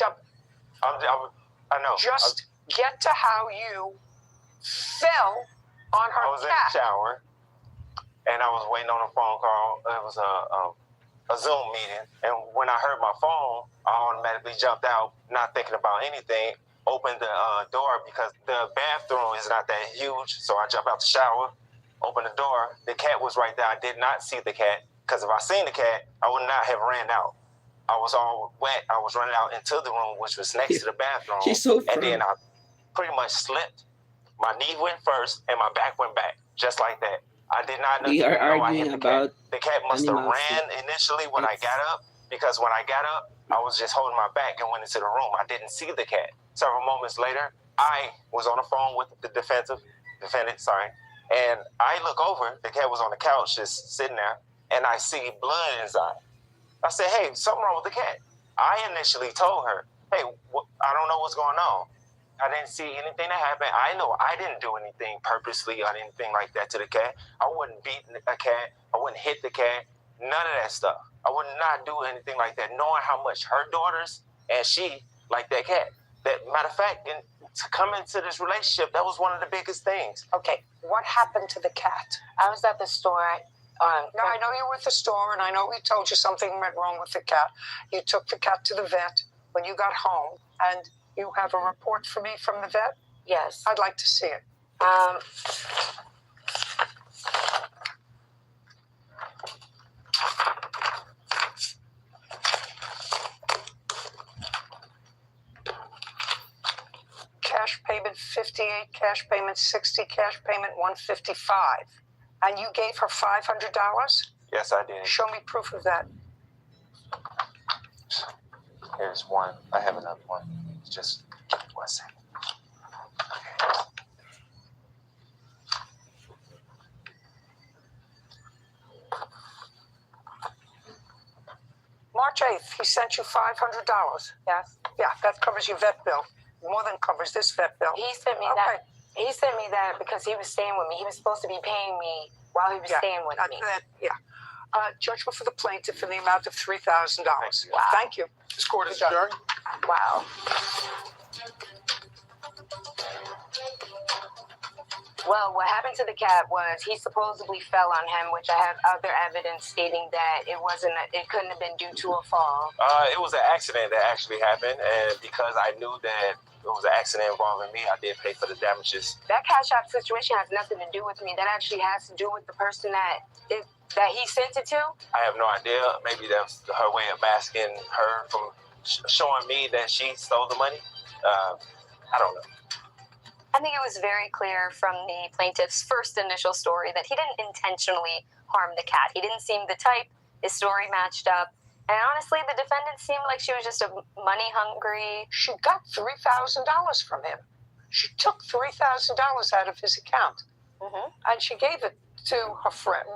I know. Just get to how you fell on her I was cat. in the shower, and I was waiting on a phone call. It was a Zoom meeting, and when I heard my phone, I automatically jumped out, not thinking about anything. Opened the door because the bathroom is not that huge, so I jumped out the shower, opened the door. The cat was right there. I did not see the cat, because if I seen the cat, I would not have ran out. I was all wet. I was running out into the room, which was next to the bathroom. She's so and then I pretty much slipped. My knee went first, and my back went back, just like that. I did not know. We are I arguing hit the about cat. The cat must have animals. ran initially when I got up, because when I got up, I was just holding my back and went into the room. I didn't see the cat. Several moments later, I was on the phone with the defendant, and I look over. The cat was on the couch just sitting there, and I see blood in his eye. I said, hey, something wrong with the cat. I initially told her, hey, I don't know what's going on. I didn't see anything that happened. I know I didn't do anything purposely or anything like that to the cat. I wouldn't beat a cat. I wouldn't hit the cat. None of that stuff. I would not do anything like that, knowing how much her daughters and she like that cat. That matter of fact, and to come into this relationship, that was one of the biggest things. Okay, what happened to the cat? I was at the store. Now, I know you were at the store, and I know we told you something went wrong with the cat. You took the cat to the vet when you got home, and you have a report for me from the vet? Yes. I'd like to see it. Cash payment 58, cash payment 60, cash payment 155. And you gave her $500? Yes, I did. Show me proof of that. Here's one. I have another one. Just 1 second. March 8th, he sent you $500. Yes. Yeah, that covers your vet bill. More than covers this vet bill. He sent me that. He sent me that because he was staying with me. He was supposed to be paying me while he was staying with me. Judgment for the plaintiff in the amount of $3,000. Wow. Thank you. This court is adjourned. Wow. Well, what happened to the cat was he supposedly fell on him, which I have other evidence stating that it couldn't have been due to a fall. It was an accident that actually happened, and because I knew that it was an accident involving me, I did pay for the damages. That Cash App situation has nothing to do with me. That actually has to do with the person that he sent it to. I have no idea. Maybe that's her way of masking her from showing me that she stole the money. I don't know. I think it was very clear from the plaintiff's first initial story that he didn't intentionally harm the cat. He didn't seem the type. His story matched up. And honestly, the defendant seemed like she was just a money-hungry... She got $3,000 from him. She took $3,000 out of his account. Mm-hmm. And she gave it to her friend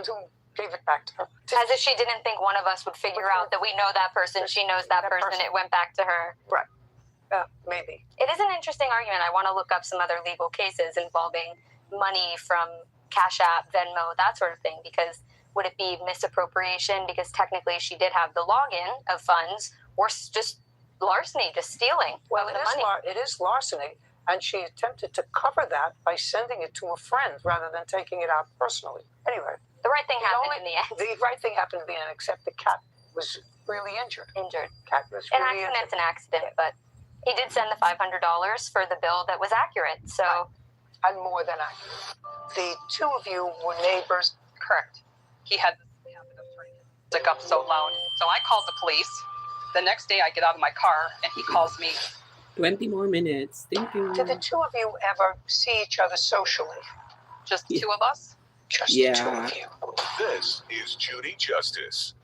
who gave it back to her. As if she didn't think one of us would figure out that we know that person, she knows that person, it went back to her. Right. Maybe. It is an interesting argument. I want to look up some other legal cases involving money from Cash App, Venmo, that sort of thing, because would it be misappropriation because technically she did have the login of funds, or just larceny, just stealing? Well, the money. It is larceny, and she attempted to cover that by sending it to a friend rather than taking it out personally. Anyway. The right thing happened in the end. The right thing happened in the end, except the cat was really injured. Cat was An really accident's injured. an accident, but he did send the $500 for the bill that was accurate, so... And more than accurate. The two of you were neighbors. Correct. He had this habit of trying to stick up so loud. So I called the police. The next day I get out of my car and he calls me. 20 more minutes. Thank you. Did the two of you ever see each other socially? Just the two of us? Just the two of you. This is Judy Justice.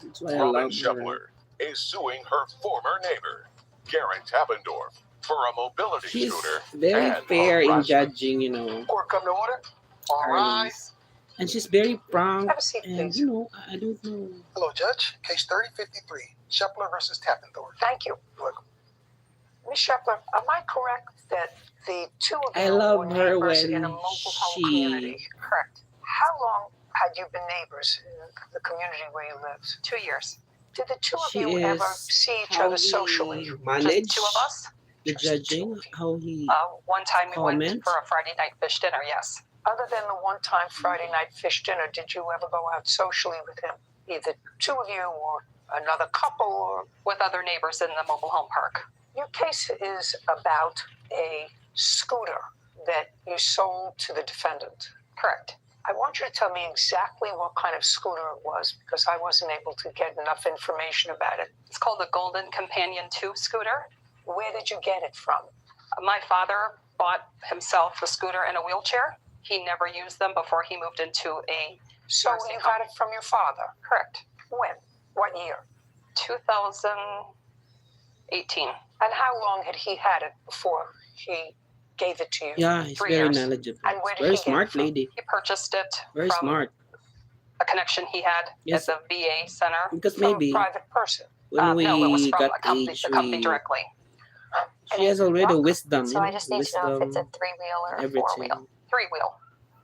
That's why I Robin love Scheffler her. is suing her former neighbor, Garen Tappendorf, for a mobility She's scooter very and fair in harassment. judging, Court come to order. All right. parties. And she's very prompt. Have a seat, And, please. I don't know. Hello, Judge. Case 3053. Shepler versus Tappendorf. Thank you. Welcome. Ms. Shepler, am I correct that the two of you I love were her neighbors when in a mobile home she- community? Correct. How long had you been neighbors in the community where you lived? 2 years. Did the two of She you ever is see each how other socially? he Just manage two of us? the Just the two judging, of you. how he One time we went comment. for a Friday night fish dinner, yes. Other than the one-time Friday night fish dinner, did you ever go out socially with him? Either two of you or another couple? Or With other neighbors in the mobile home park. your case is about a scooter that you sold to the defendant. Correct. I want you to tell me exactly what kind of scooter it was because I wasn't able to get enough information about it. It's called the Golden Companion 2 scooter. Where did you get it from? My father bought himself a scooter and a wheelchair. He never used them before he moved into a So nursing you home. got it from your father. Correct. When? What year? 2018. And how long had he had it before he gave it to you? Yeah, he's 3 very years. knowledgeable. And where did Very he get it smart from? lady. He purchased it Very from smart. a connection he had Yes. at the VA center. Because From maybe a private person. when we No, it was from got a company, age, the company directly. she has already wisdom. So I just need to know if it's a wisdom, 3-wheel or a everything. 4-wheel. 3-wheel.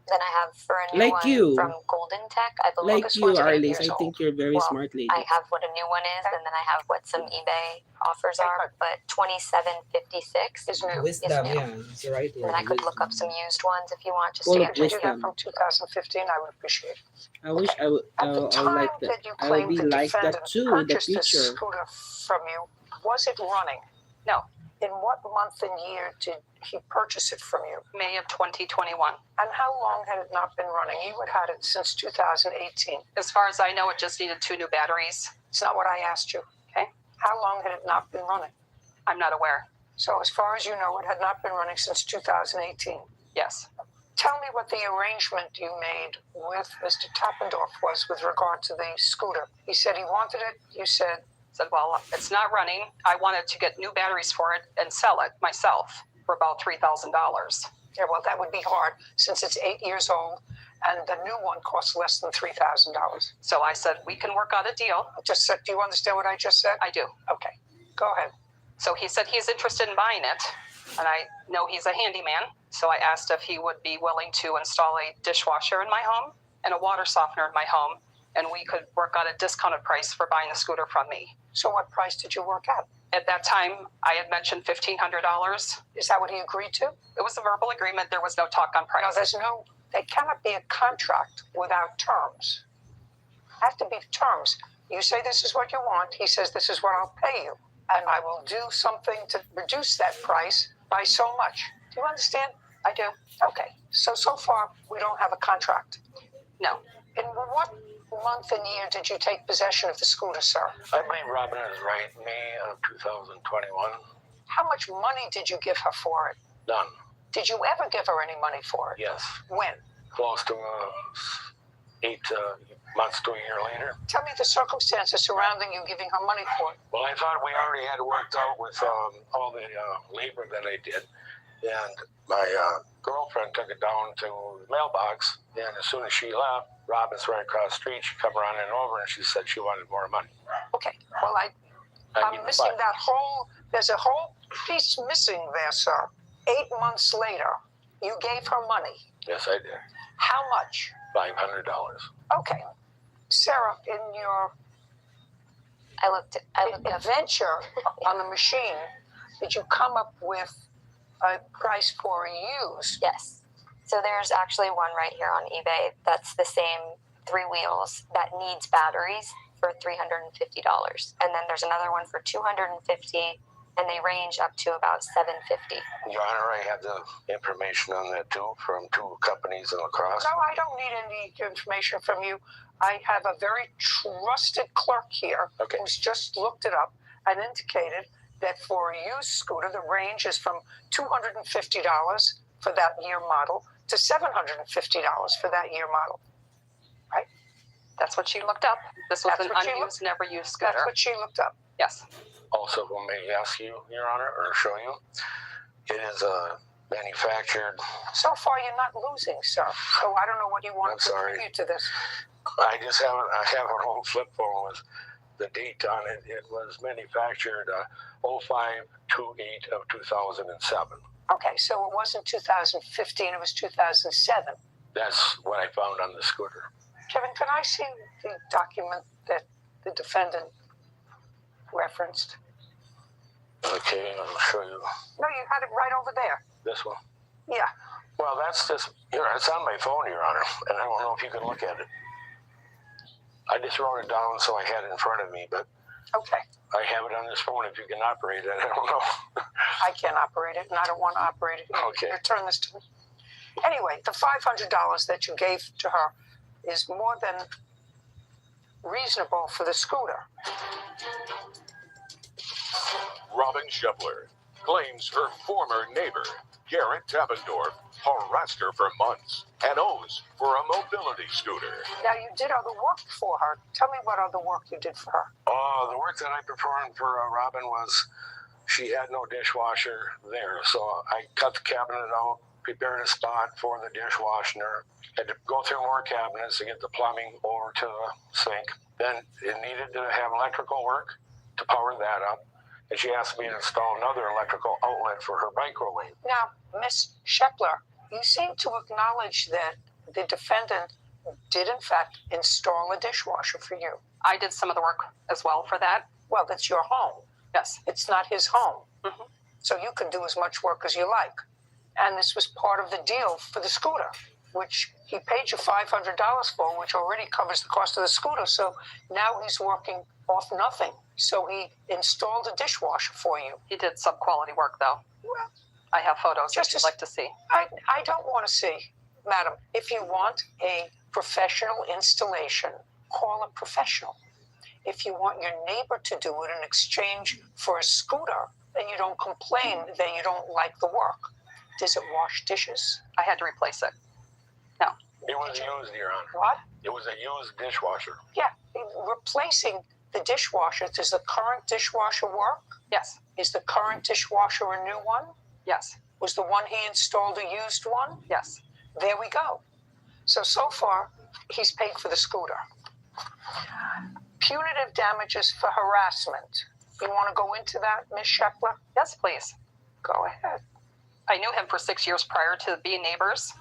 Then I have for a new Like one you. from Golden Tech. I believe Like this you, one's 8 Arliss, years I think you're a very Well, smart lady. I have what a new one is, and then I have what some eBay offers are. But 2756 is new. Wisdom, new. yeah, it's the right And word. I could look up some used ones if you want, just Full to of get Could you do that wisdom. from 2015? I would appreciate it. I wish I would. At the I would time like that. you I would claimed be the like that defendant too in the purchased this future. scooter from you, was it running? No. In what month and year did he purchase it from you? May of 2021. And how long had it not been running? You had it since 2018. As far as I know, it just needed 2 new batteries. It's not what I asked you. Okay. How long had it not been running? I'm not aware. So as far as you know, it had not been running since 2018. Yes. Tell me what the arrangement you made with Mr. Toppendorf was with regard to the scooter. He said he wanted it. You said, Well, it's not running. I wanted to get new batteries for it and sell it myself for about $3,000. yeah, well, that would be hard since it's 8 years old and the new one costs less than $3,000. So I said, we can work out a deal. Just said, do you understand what I just said? I do. Okay, go ahead. So he said he's interested in buying it, and I know he's a handyman. So I asked if he would be willing to install a dishwasher in my home and a water softener in my home, and we could work out a discounted price for buying the scooter from me. So what price did you work out? At that time, I had mentioned $1,500. Is that what he agreed to? It was a verbal agreement. There was no talk on price. No, there cannot be a contract without terms. Have to be terms. You say this is what you want. He says this is what I'll pay you. And I will do something to reduce that price by so much. Do you understand? I do. Okay. So far, we don't have a contract. No. In what month and year did you take possession of the scooter, sir? I believe Robin is right. May of 2021. How much money did you give her for it? None. Did you ever give her any money for it? Yes. When? Close to 8 months to a year later. Tell me the circumstances surrounding you giving her money for it. Well, I thought we already had it worked out with all the labor that I did. And my girlfriend took it down to the mailbox. And as soon as she left, Robin's right across the street. She come running over and she said she wanted more money. Okay. Well, I'm missing that whole, there's a whole piece missing there, sir. 8 months later, you gave her money. Yes, I did. How much? $500. Okay. Sarah, in your I looked up. adventure on the machine, did you come up with a price for used? Yes. So there's actually one right here on eBay that's the same 3 wheels that needs batteries for $350. And then there's another one for $250, and they range up to about $750. Your Honor, I have the information on that too from 2 companies in La Crosse. No, I don't need any information from you. I have a very trusted clerk here who's just looked it up and indicated that for a used scooter, the range is from $250 for that year model to $750 for that year model. Right? That's what she looked up. This was an unused, never used scooter. That's what she looked up. Yes. Also, who may ask you, Your Honor, or show you, it is manufactured. So far, you're not losing, sir. So I don't know what you want to contribute to this. I have an old flip phone with the date on it. It was manufactured 05/28 of 2007. Okay, so it wasn't 2015, it was 2007. That's what I found on the scooter. Kevin, can I see the document that the defendant referenced? Okay, I'll show you. No, you had it right over there. This one? Yeah. Well, that's just, it's on my phone, Your Honor, and I don't know if you can look at it. I just wrote it down so I had it in front of me, but okay. I have it on this phone. If you can operate it, I don't know. I can't operate it, and I don't want to operate it. Okay. Return this to me. Anyway, the $500 that you gave to her is more than reasonable for the scooter. Robin Scheffler claims her former neighbor, Garrett Tappendorf, harassed her for months and owes for a mobility scooter. Now, you did other work for her. Tell me what other work you did for her. The work that I performed for Robin was she had no dishwasher there. So I cut the cabinet out, prepared a spot for the dishwasher, had to go through more cabinets to get the plumbing over to the sink. Then it needed to have electrical work to power that up. And she asked me to install another electrical outlet for her microwave. Now, Miss Scheffler, you seem to acknowledge that the defendant did in fact install a dishwasher for you. I did some of the work as well for that. Well, that's your home. Yes. It's not his home. Mm-hmm. So you can do as much work as you like. And this was part of the deal for the scooter, which he paid you $500 for, which already covers the cost of the scooter. So now he's working off nothing. So he installed a dishwasher for you. He did some quality work, though. Well, I have photos that you'd like to see. I don't want to see. Madam, if you want a professional installation, call a professional. If you want your neighbor to do it in exchange for a scooter, then you don't complain that you don't like the work. Does it wash dishes? I had to replace it. No. It was used, Your Honor. What? It was a used dishwasher. Yeah, replacing the dishwasher. Does the current dishwasher work? Yes. Is the current dishwasher a new one? Yes. Was the one he installed a used one? Yes. There we go. So far, he's paid for the scooter. Punitive damages for harassment. You want to go into that, Ms. Shepler? Yes, please. Go ahead. I knew him for 6 years prior to being neighbors.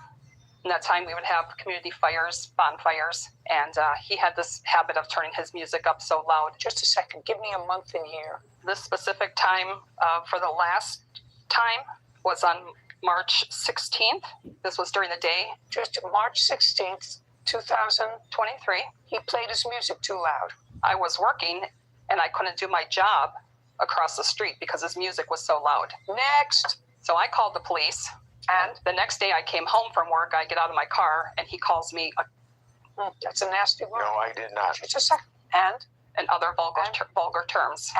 In that time, we would have community fires, bonfires, and he had this habit of turning his music up so loud. Just a second. Give me a month and year. This specific time for the last time was on March 16th. This was during the day. Just March 16th, 2023. He played his music too loud. I was working, and I couldn't do my job across the street because his music was so loud. Next. So I called the police. And the next day I came home from work, I get out of my car, and he calls me that's a nasty word. No, I did not. Just a second. And other vulgar terms.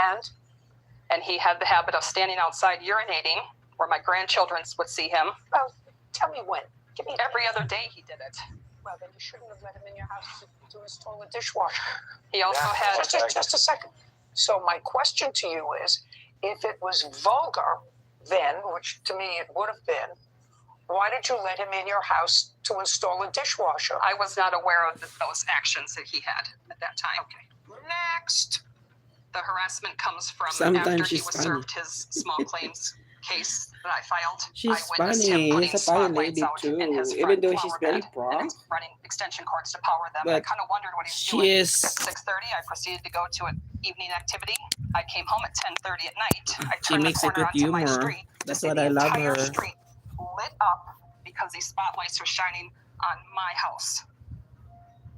And he had the habit of standing outside urinating where my grandchildren would see him. Well, tell me when. Give me every other day he did it. Well, then you shouldn't have let him in your house to install a dishwasher. He also had... Just a second. So my question to you is, if it was vulgar then, which to me it would have been, why did you let him in your house to install a dishwasher? I was not aware of those actions that he had at that time. Okay. Next. The harassment comes from Sometimes after he she's was funny. served his small claims case that I filed. She's I witnessed funny. him putting He's a funny spotlights lady out too, in his even front though she's flower very bed proud. and running extension cords to power them. But I kind of wondered what he was she doing. is- At 6:30, I proceeded to go to an evening activity. I came home at 10:30 at night. I She turned makes the a corner good onto my humor. street. That's to what see I the love entire her. street lit up because these spotlights were shining on my house.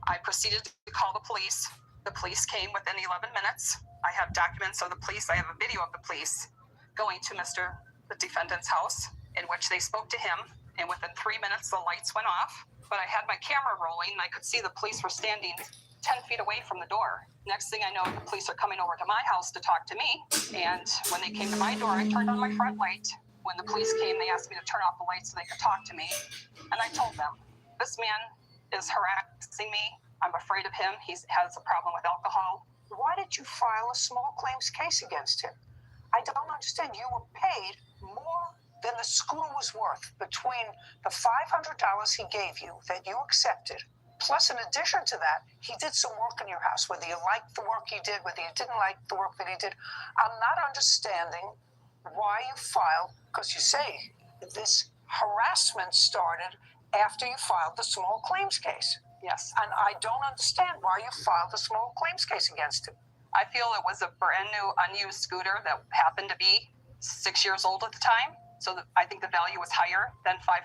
I proceeded to call the police. The police came within 11 minutes. I have documents of the police. I have a video of the police going to the defendant's house, in which they spoke to him, and within 3 minutes the lights went off. But I had my camera rolling, and I could see the police were standing 10 feet away from the door. Next thing I know, the police are coming over to my house to talk to me, and when they came to my door, I turned on my front light. When the police came, they asked me to turn off the lights so they could talk to me, and I told them, this man is harassing me. I'm afraid of him. He has a problem with alcohol. Why did you file a small claims case against him? I don't understand. You were paid more than the scooter was worth between the $500 he gave you that you accepted. Plus, in addition to that, he did some work in your house, whether you liked the work he did, whether you didn't like the work that he did. I'm not understanding why you filed, because you say this harassment started after you filed the small claims case. Yes. And I don't understand why you filed a small claims case against him. I feel it was a brand new, unused scooter that happened to be 6 years old at the time. So I think the value was higher than $500.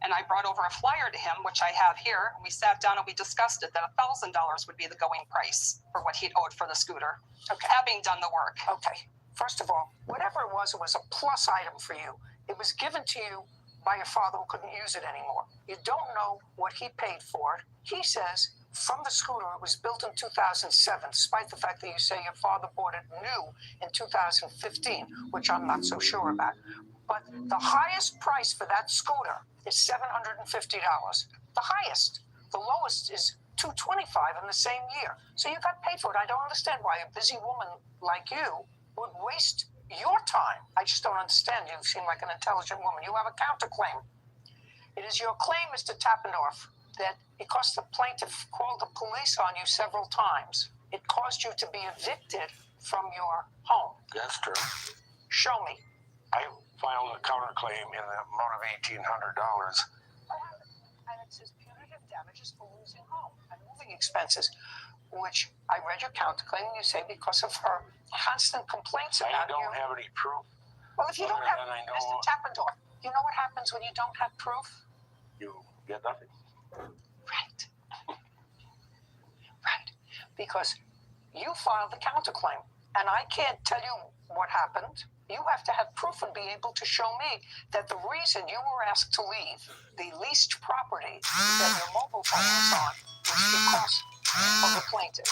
And I brought over a flyer to him, which I have here. We sat down and we discussed it, that $1,000 would be the going price for what he'd owed for the scooter, having done the work. Okay. First of all, whatever it was a plus item for you. It was given to you by your father who couldn't use it anymore. You don't know what he paid for it. He says from the scooter it was built in 2007, despite the fact that you say your father bought it new in 2015, which I'm not so sure about. But the highest price for that scooter is $750. The highest. The lowest is $225 in the same year. So you got paid for it. I don't understand why a busy woman like you would waste your time. I just don't understand. You seem like an intelligent woman. You have a counterclaim. It is your claim, Mr. Tappendorf, that because the plaintiff called the police on you several times, it caused you to be evicted from your home. That's true. Show me. I filed a counterclaim in the amount of $1,800. An This is punitive damages for losing home and moving expenses, which I read your counterclaim and you say because of her constant complaints about you. I don't have any proof. Well, if you don't have, I know, Mr. Tappendorf, you know what happens when you don't have proof? you get nothing. Right. Right. Because you filed the counterclaim, and I can't tell you what happened. You have to have proof and be able to show me that the reason you were asked to leave the leased property that your mobile phone was on was because of the plaintiff.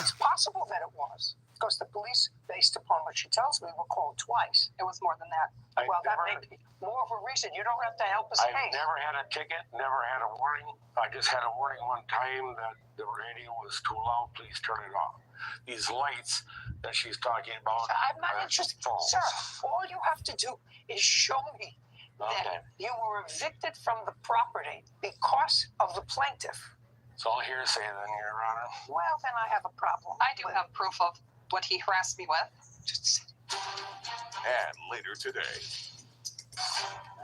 It's possible that it was, because the police, based upon what she tells me, were called twice. It was more than that. That may be more of a reason. You don't have to help us. I've never had a ticket, never had a warning. I just had a warning one time that the radio was too loud. Please turn it off. These lights that she's talking about. I'm not interested. False. Sir, all you have to do is show me that you were evicted from the property because of the plaintiff. It's all hearsay then, Your Honor. Well, then I have a problem. I do have proof of what he harassed me with. Just And later today,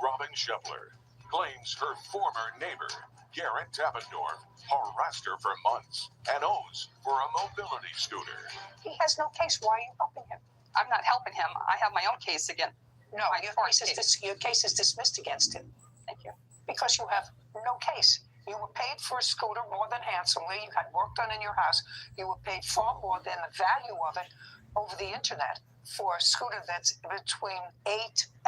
Robin Scheffler claims her former neighbor, Garrett Tappendorf, harassed her for months and owes for a mobility scooter. He has no case. Why are you helping him? I'm not helping him. I have my own case again. No, your case is dismissed against him. Thank you. Because you have no case. You were paid for a scooter more than handsomely. You had work done in your house. You were paid far more than the value of it over the internet for a scooter that's between 8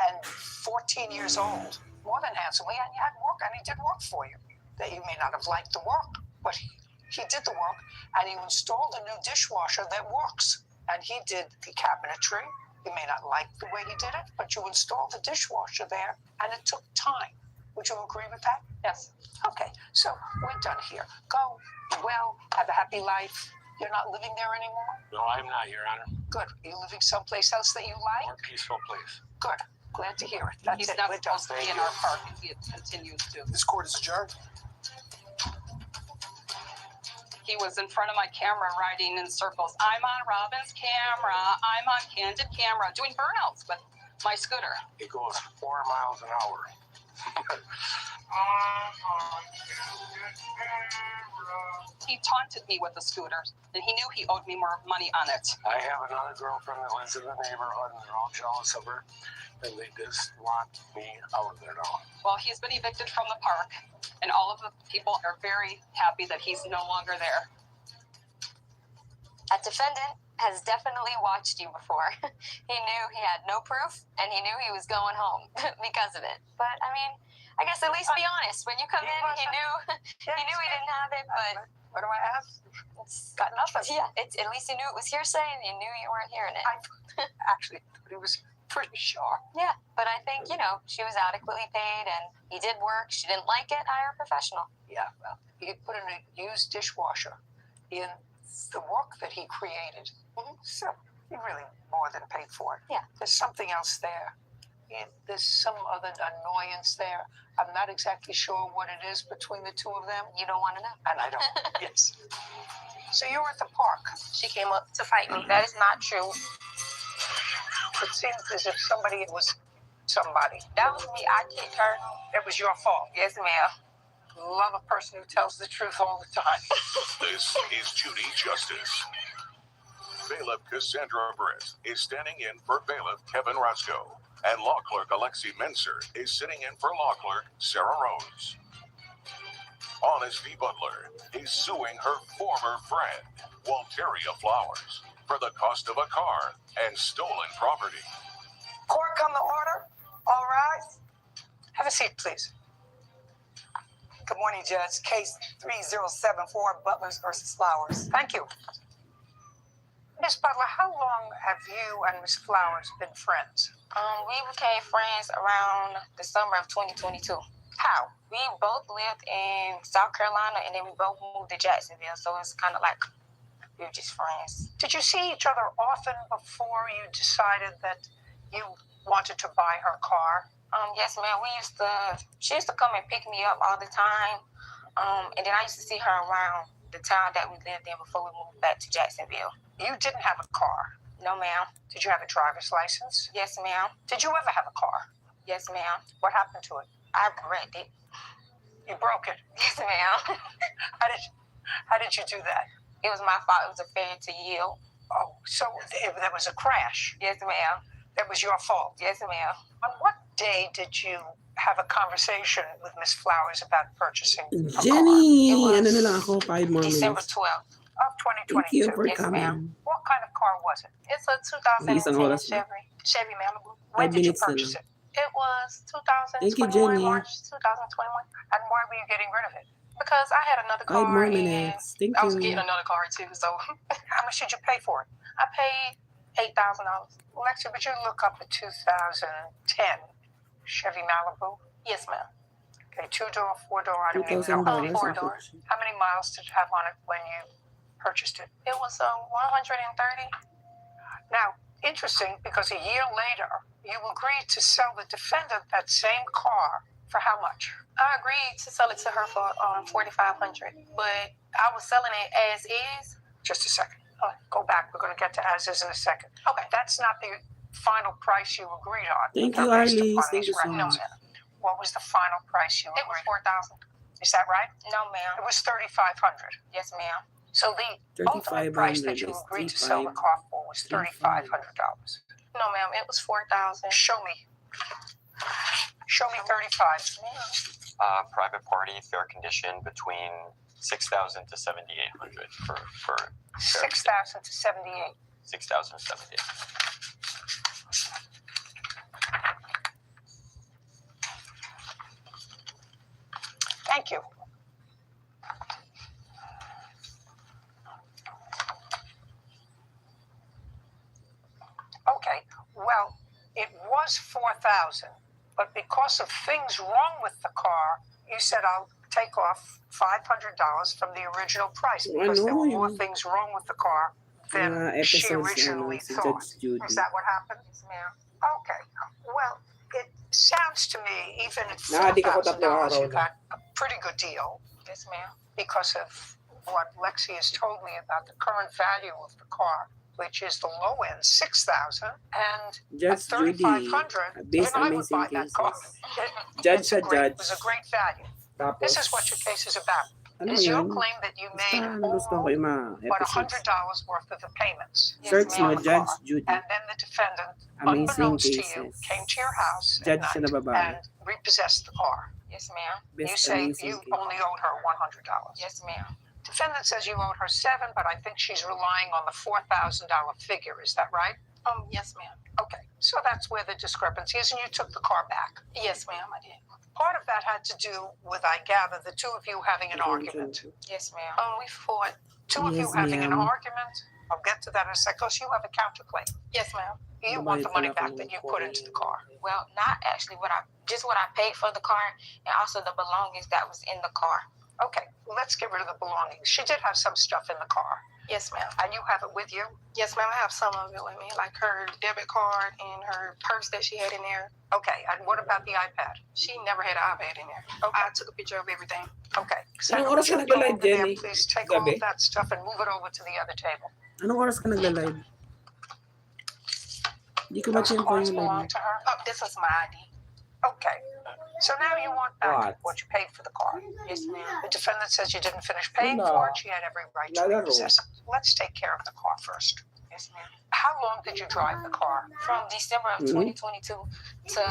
and 14 years old. More than handsomely. And you had work, and he did work for you. That you may not have liked the work, but he did the work, and he installed a new dishwasher that works. And he did the cabinetry. You may not like the way he did it, but you installed the dishwasher there, and it took time. Would you agree with that? Yes. Okay, so we're done here. Go well, have a happy life. You're not living there anymore? No, I'm not, Your Honor. Good. Are you living someplace else that you like? More peaceful place. Good. Glad to hear it. That's He's it. not We're done. supposed to be in our park if he continues to. This court is adjourned. He was in front of my camera riding in circles. I'm on Robin's camera. I'm on candid camera doing burnouts with my scooter. It goes 4 miles an hour. He taunted me with the scooter, and he knew he owed me more money on it. I have another girlfriend that lives in the neighborhood, and they're all jealous of her, and they just want me out of there now. Well, he's been evicted from the park, and all of the people are very happy that he's no longer there. A defendant has definitely watched you before. He knew he had no proof, and he knew he was going home because of it. But I mean, I guess at least be honest. When you come in, he knew he didn't have it. But what do I have? It's got nothing. Yeah, at least he knew it was hearsay, and he knew you weren't hearing it. I actually thought he was pretty sharp. Yeah, but I think she was adequately paid, and he did work. She didn't like it. Hire a professional. Yeah, well, he put in a used dishwasher in the work that he created. Mm-hmm. So he really more than paid for it. Yeah. There's something else there. There's some other annoyance there. I'm not exactly sure what it is between the two of them. You don't want to know. And I don't. Yes. So you were at the park. She came up to fight me. That is not true. It seems as if somebody was somebody. That was me. I kicked her. It was your fault. Yes, ma'am. Love a person who tells the truth all the time. This is Judy Justice. Bailiff Cassandra Britt is standing in for Bailiff Kevin Roscoe, and Law Clerk Alexi Menser is sitting in for Law Clerk Sarah Rose. Honest V. Butler is suing her former friend, Walteria Flowers, for the cost of a car and stolen property. Court come to order. All rise. Have a seat, please. Good morning, Judge. Case 3074, Butlers versus Flowers. Thank you. Miss Butler, how long have you and Miss Flowers been friends? We became friends around the summer of 2022. How? We both lived in South Carolina, and then we both moved to Jacksonville, so it's kind of like we were just friends. Did you see each other often before you decided that you wanted to buy her car? Yes, ma'am. She used to come and pick me up all the time, and then I used to see her around the town that we lived in before we moved back to Jacksonville. You didn't have a car? No, ma'am. Did you have a driver's license? Yes, ma'am. Did you ever have a car? Yes, ma'am. What happened to it? I wrecked it. You broke it. Yes, ma'am. How did you do that? It was my fault. It was a failure to yield. Oh, so there was a crash. Yes, ma'am. That was your fault. Yes, ma'am. On what day did you have a conversation with Miss Flowers about purchasing a Jenny! car? Ano na lang ako? 5 more December minutes. 12th Of Thank you 2022. for Yes, coming. ma'am. What kind of car was it? It's a Isang 2010 oras na. Chevy Malibu. When 5 did you minutes na purchase lang. it? It was Thank you, 2021, Jenny. March 2021. And why were you getting rid of it? Because I had another 5 car more and minutes. Thank I was you. getting another car too, so How much did you pay for it? I paid $8,000. Lexi, would you look up a 2010 Chevy Malibu? Yes, ma'am. Okay, 2-door, 4-door, I don't even know. $2,000. 4 doors. How many miles did it have on it when you purchased it? It was 130. Now, interesting, because a year later, you agreed to sell the defendant that same car for how much? I agreed to sell it to her for $4,500, but I was selling it as is. Just a second. Go back. We're going to get to as is in a second. Okay. That's not the final price you agreed on. Thank you, based Arlie. upon Thank these you so records. much. What was the final price you It was agreed? $4,000. Is that right? No, ma'am. It was $3,500. Yes, ma'am. So the ultimate price that you agreed to sell the car for was $3,500. No, ma'am. It was $4,000. Show me. Show me 35. Private party, fair condition, between 6,000 to 7,800 for 6,000 to 78. 6,000 to 78. Thank you. Okay, well, it was 4,000, but because of things wrong with the car, you said I'll take off $500 from the original price because there were more things wrong with the car than she originally thought. Is that what happened? Yes, ma'am. Okay. Well, it sounds to me, even at $4,000, you got a pretty good deal. Yes, ma'am. Because of what Lexi has told me about the current value of the car, which is the low end, 6,000, and Judge at Judy, 3,500, even based I would amazing buy that cases. car. Judge It sa judge. was a great value. This is what your case is about. Ano It is your yun? claim that you made Basta gusto ko yung mga about episodes. $100 worth of the payments. Search mo, on the Judge car. Judy. And then the defendant, Amazing unbeknownst to you, cases. came to your house Judge at siya na night babae. and repossessed the car. Yes, ma'am. You Best say amazing you case. only owed her $100. Yes, ma'am. Defendant says you owed her $7,000, but I think she's relying on the $4,000 figure. Is that right? Yes, ma'am. Okay, so that's where the discrepancy is, and you took the car back. Yes, ma'am, I did. Part of that had to do with, I gather, the two of you having an argument. Yes, ma'am. We fought. Two of you Yes, having an ma'am. argument. I'll get to that in a second, because you have a counterclaim. Yes, ma'am. You want the money back that you put into the car. Well, not actually what I paid for the car, and also the belongings that was in the car. Okay, well, let's get rid of the belongings. She did have some stuff in the car. Yes, ma'am. And you have it with you? Yes, ma'am. I have some of it with me, like her debit card and her purse that she had in there. Okay, and what about the iPad? She never had an iPad in there. Okay. I took a picture of everything. Okay. Anong oras ka nagla-live, Jenny? Please take all Gabi? of that stuff and move it over to the other table. Anong oras ka nagla-live? Hindi ko Those ma-check ko cards yung belong live. to her? Oh, this was my ID. Okay. So now you want back What? what you paid for the car. Yes, ma'am. The defendant says you didn't finish paying Wala. for it. She had every right to Lalaro. repossess it. Let's take care of the car first. Yes, ma'am. How long did you drive the car? From December of Mhm. 2022 to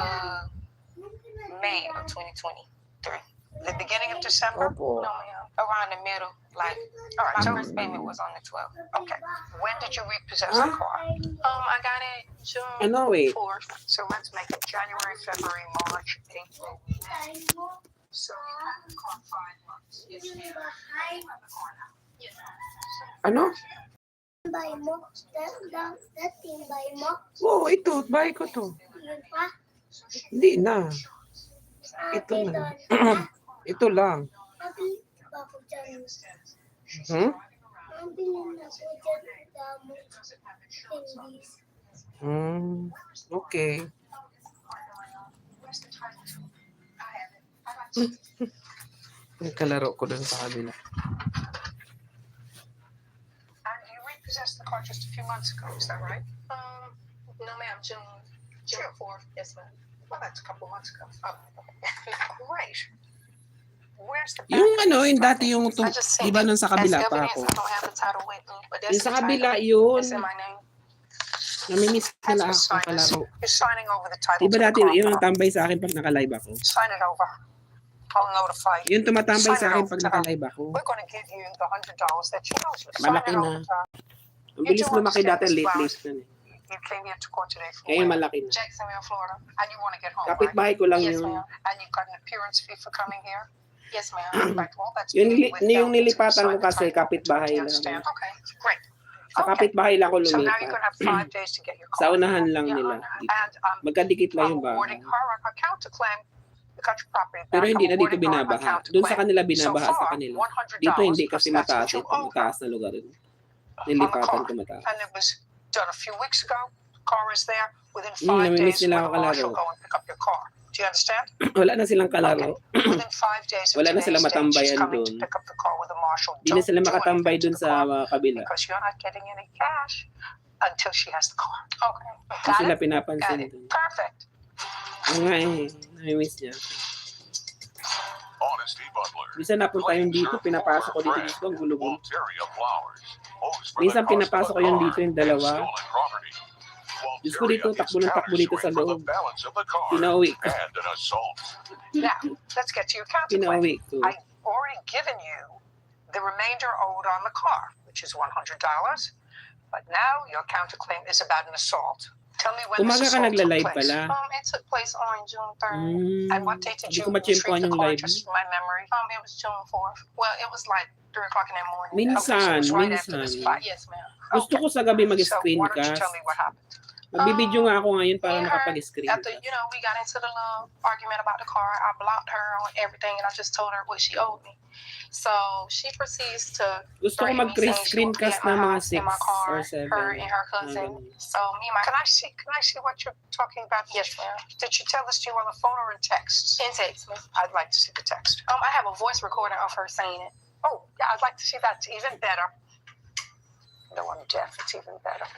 May of 2023. The beginning of December? Opo. No, ma'am. Around the middle. Like, All right. my So, first payment was on the 12th. okay. When did you repossess Huh? the car? I got it June Ano, wait. 4th. So let's make it January, February, March, April, May. So you had the car 5 months. Yes, ma'am. You have the car now. Yes, Ano? Bay mo, dating bay mo, Oo, ito. Bahay ko to. yun pa. Hindi na. Ito na. Ito lang. Mabili pa ako dyan. Hmm? Mabili na ako dyan. Damo. Candies. Okay. Kalaro ko dun sa kabila. And you repossessed the car just a few months ago, is that right? No, ma'am. June 4th. Yes, ma'am. Well, that's a couple months ago. Oh, great. Where's the Yung back of ano, this yung truck? dati yung, I just di said ba nun sa as kabila pa evidence, ako? I don't have the title with me, but that's Yung sa the kabila title. yun. It's in my name. Namimiss That's nila your ako sign. kalaro. You're signing over the title Di ba to the dati car. yung tambay sa akin pag naka-live ako? Sign it over. I'll notify you. Yung tumatambay Sign sa it akin over pag to her. naka-live ako. We're going to give you the $100 that you owe. Sign Malaki it na. over to her. Ang bilis You do lumaki understand, dati, Miss late Flowers. nun eh. You came here to court today for Ngayon where? malaki na. Jacksonville, Florida. And you want to get home, Kapitbahay right? ko lang Yes, yun. ma'am. And you got an appearance fee for coming here? Yes, ma'am. Right. Well, that's Yung, being withheld yung until you nilipatan ko sign the kasi title. kapitbahay Do you lang. understand? Okay, great. Sa kapitbahay lang ko So now you're lumipat. going to have 5 days to get your Sa car. unahan lang Yeah, nila. and Magkadikit lang yung bahay. awarding her a counterclaim. You got your property back. Pero hindi na I'm dito awarding her a binabaha. counterclaim. Doon sa kanila binabaha So sa far, kanila. $100 Dito hindi kasi because that's mataas what you eh. owe her Mataas na lugar rin. on the Nilipatan car. ko mataas. And it was done a few weeks ago. Car is there. Within 5 namimiss days, nila when ako the marshal kalaro. go and pick up your car. Do you understand? Wala na silang kalaro. Within 5 days of Wala na sila today's date, she's matambayan coming doon. to pick up the car with the marshal. Hindi na sila Don't do makatambay anything doon to the car sa kabila. because you're not getting any cash until she has the car. Okay. Hindi Got sila it? Got pinapansin it. doon. Perfect. Oo nga eh. Namimiss niya. Honesty Butler. Minsan napunta yung dito, pinapasok ko dito gusto ang gulo-gulo. Minsan pinapasok ko yung dito yung dalawa. Diyos ko dito, takbo ng takbo dito sa loob. Pinauwi ko. Now, let's get to your counterclaim. Pinauwi ko. I've already given you the remainder owed on the car, which is $100. But now your counterclaim is about an assault. Tell me when Umaga this ka assault took nagla-live place. pala. It took place on June 3rd. And what date did Hindi you ko matsyempohan retrieve the yung car live. just from my memory? It was June 4th. Well, it was like 3 o'clock in the morning. Minsan, Okay, so it was right after this minsan. fight. Yes, ma'am. Gusto ko sa gabi So why don't you mag-screencast. tell me what happened? Magbibideo nga ako ngayon para After, makapag-screencast. we got into the little argument about the car. I blocked her on everything, and I just told her what she owed me. So she proceeds to Gusto ko threaten me, saying she will be mag-screencast at my ng mga house in my 6 car, or 7. her and her cousin. So me and my Can I see what you're talking about? Yes, ma'am. Did she tell this to you on the phone or in text? In text, ma'am. I'd like to see the text. I have a voice recording of her saying it. Oh, yeah, I'd like to see that. It's even better. No, I'm deaf. It's even better.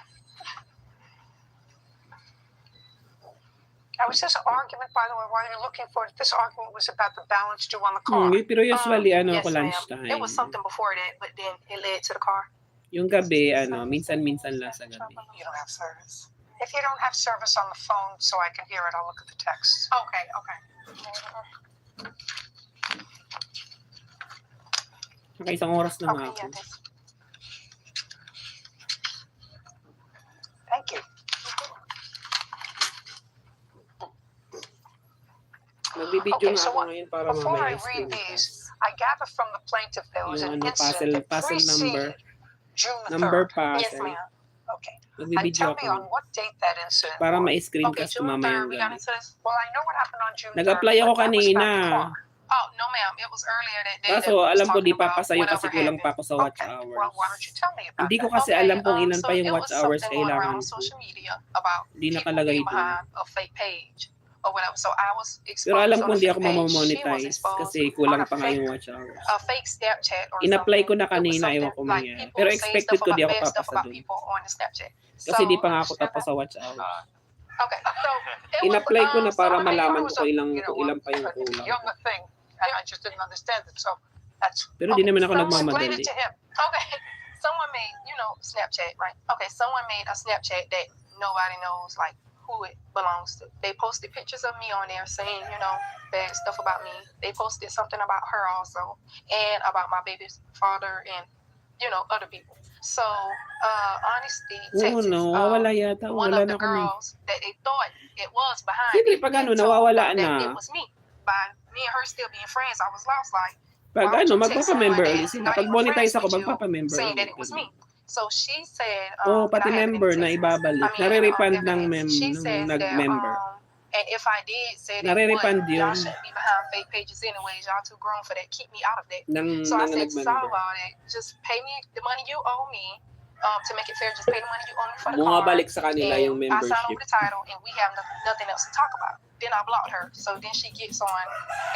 Now, was this argument, by the way, while you're looking for it, this argument was about the balance due on the car? Pero usually, yes, ako ma'am. lunchtime. It was something before that, but then it led to the car. Yung gabi, minsan-minsan lang sa gabi. You don't have service. If you don't have service on the phone so I can hear it, I'll look at the text. Okay. Naka-isang oras na nga ako. Thank you. Magbibideo nga so ako ngayon para before I mamaya read screencast. these, I gather from the plaintiff there was Yung an incident that puzzle number. preceded June the 3rd. Number Yes, puzzle. ma'am. Okay. And Magbibideo tell me ako on what date that incident para was. ma-screencast ko June mamaya 3rd, we got gabi. into this. Well, I know what happened on June 3rd. Nag-apply ako but that was kanina. about the car. Oh, no, ma'am. It was earlier that day. Kaso alam ko di papasayo kasi kulang pa ako sa watch hours. Well, why don't you tell me about Hindi ko that? kasi alam kung ilan so pa yung it watch was hours something going kailangan around on ko. social media about Hindi people nakalagay being doon. behind a fake page or whatever. So I was exposed Pero alam on ko a hindi fake ako page. She was mamamonetize exposed kasi kulang on a pa nga fake, yung watch hours. a fake Snapchat or In-apply ko something. na kanina, It was ewan ko something like mangyari. people Pero saying expected stuff ko di about ako bad stuff papasa about doon. people on the Snapchat. Kasi di pa nga ako So, tapos sa watch hours. okay. So it was, In-apply ko na para so malaman it was ko a, ilang you know, ilan pa yung a kulang. younger thing, and I just didn't understand it. So that's Pero di naman ako so explain nagmamadali. it to him. okay. Someone made, Snapchat, right? Okay, someone made a Snapchat that nobody knows, like, who it belongs to. They posted pictures of me on there saying, bad stuff about me. They posted something about her also, and about my baby's father and, other people. So, Honesty Texas, nawawala yata. one Wala of na the kami. girls that they thought it was behind Siyempre, it, pag they told nawawala them that na. it was me. By me and her still being friends, I was lost, like, Pag why would you text magpapa-member someone ulit that sila. not Pag even monetize friends ako, with you, magpapa-member saying that ulit. it was me. So she said, Pati that I had member been na Texas. ibabalik. I mean, Nare-refund ng evidence. She says that, nag-member. and if I did say that, Nare-refund y'all yun. shouldn't be behind fake pages anyways. Y'all too grown for that. Keep me out of that. Ng So I said, nag-member. solve all that. Just pay me the money you owe me. To make it fair, just pay the money you owe me for the car. Bumabalik sa kanila and yung I sign membership. over the title, and we have nothing else to talk about. Then I blocked her. So then she gets on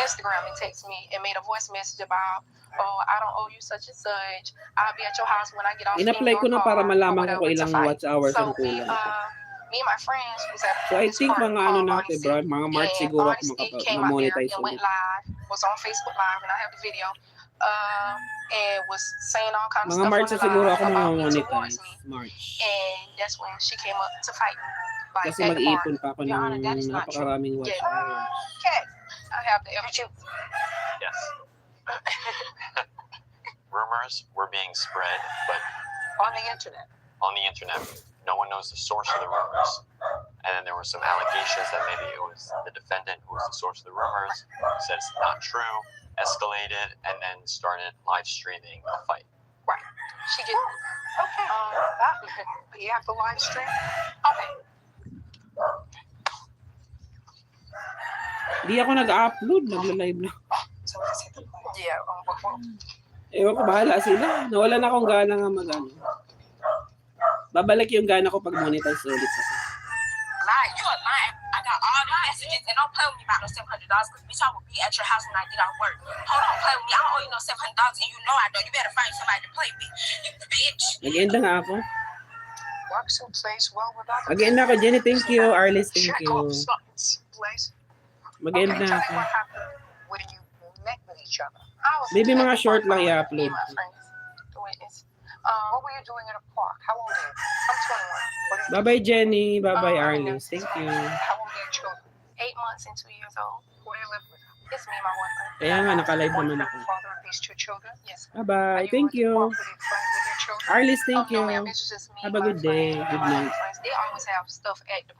Instagram and texts me and made a voice message about, I don't owe you such and such. I'll be at your house when I get off in In-apply your ko na car para malaman or ko kung whatever to ilang fight. watch hours So ang kulang. me and my friends was at So I this think party mga ano called natin, Honesty, bro, mga March and siguro ako Honesty came out there ma-monetize and went ulit. live was on Facebook Live, and I have the video. And was saying all kinds of Mga stuff March on na the siguro live ako about me towards monetize. me. March. And that's when she came up to fight me. Like, Kasi at the mag-iipon park. pa ako Your Honor, that is ng not true. napakaraming watch Yeah. hours. Okay. I have the evidence. Yes. Rumors were being spread, but On the internet. on the internet, no one knows the source of the rumors. And then there were some allegations that maybe it was the defendant who was the source of the rumors, said it's not true, escalated, and then started live streaming the fight. Right. She just. Okay. You have the live stream? Okay. Hindi ako nag-upload, nagla-live lang. So let's hit the play. Yeah. Ewan ko, bahala sila. Nawalan akong gana nga mag-ano. Babalik yung gana ko pag monetize ulit ako. Lie, you a lying. I got all the messages, and don't play with me about no $700 because bitch, I will be at your house when I get off work. Hold on, play with me. I don't owe you no $700, and you know I don't. You better find somebody to play with, you bitch. Nag-end na nga ako. Boxing plays well without the Mag-end na ako, Jenny. Thank you. Arlis, thank check you. off something place. Mag-end Okay, na tell me ako. what happened when you met with each other. Maybe mga short lang Me i-upload. and my friends. The witness. What were you doing in a park? How old are you? I'm 21. Bye-bye, Jenny. Bye-bye, Arlis. Thank you. How old are your children? 8 months and 2 years old. Who do you live with? It's me and my boyfriend. Kaya nga, naka-live naman Boyfriend, ako. father of these two children? Yes. Bye-bye. Thank you. Are you friends with your children? Arlis, thank No, you. ma'am. It's just me, Have a my good day. friend, Good and my night. friends. They always have stuff at the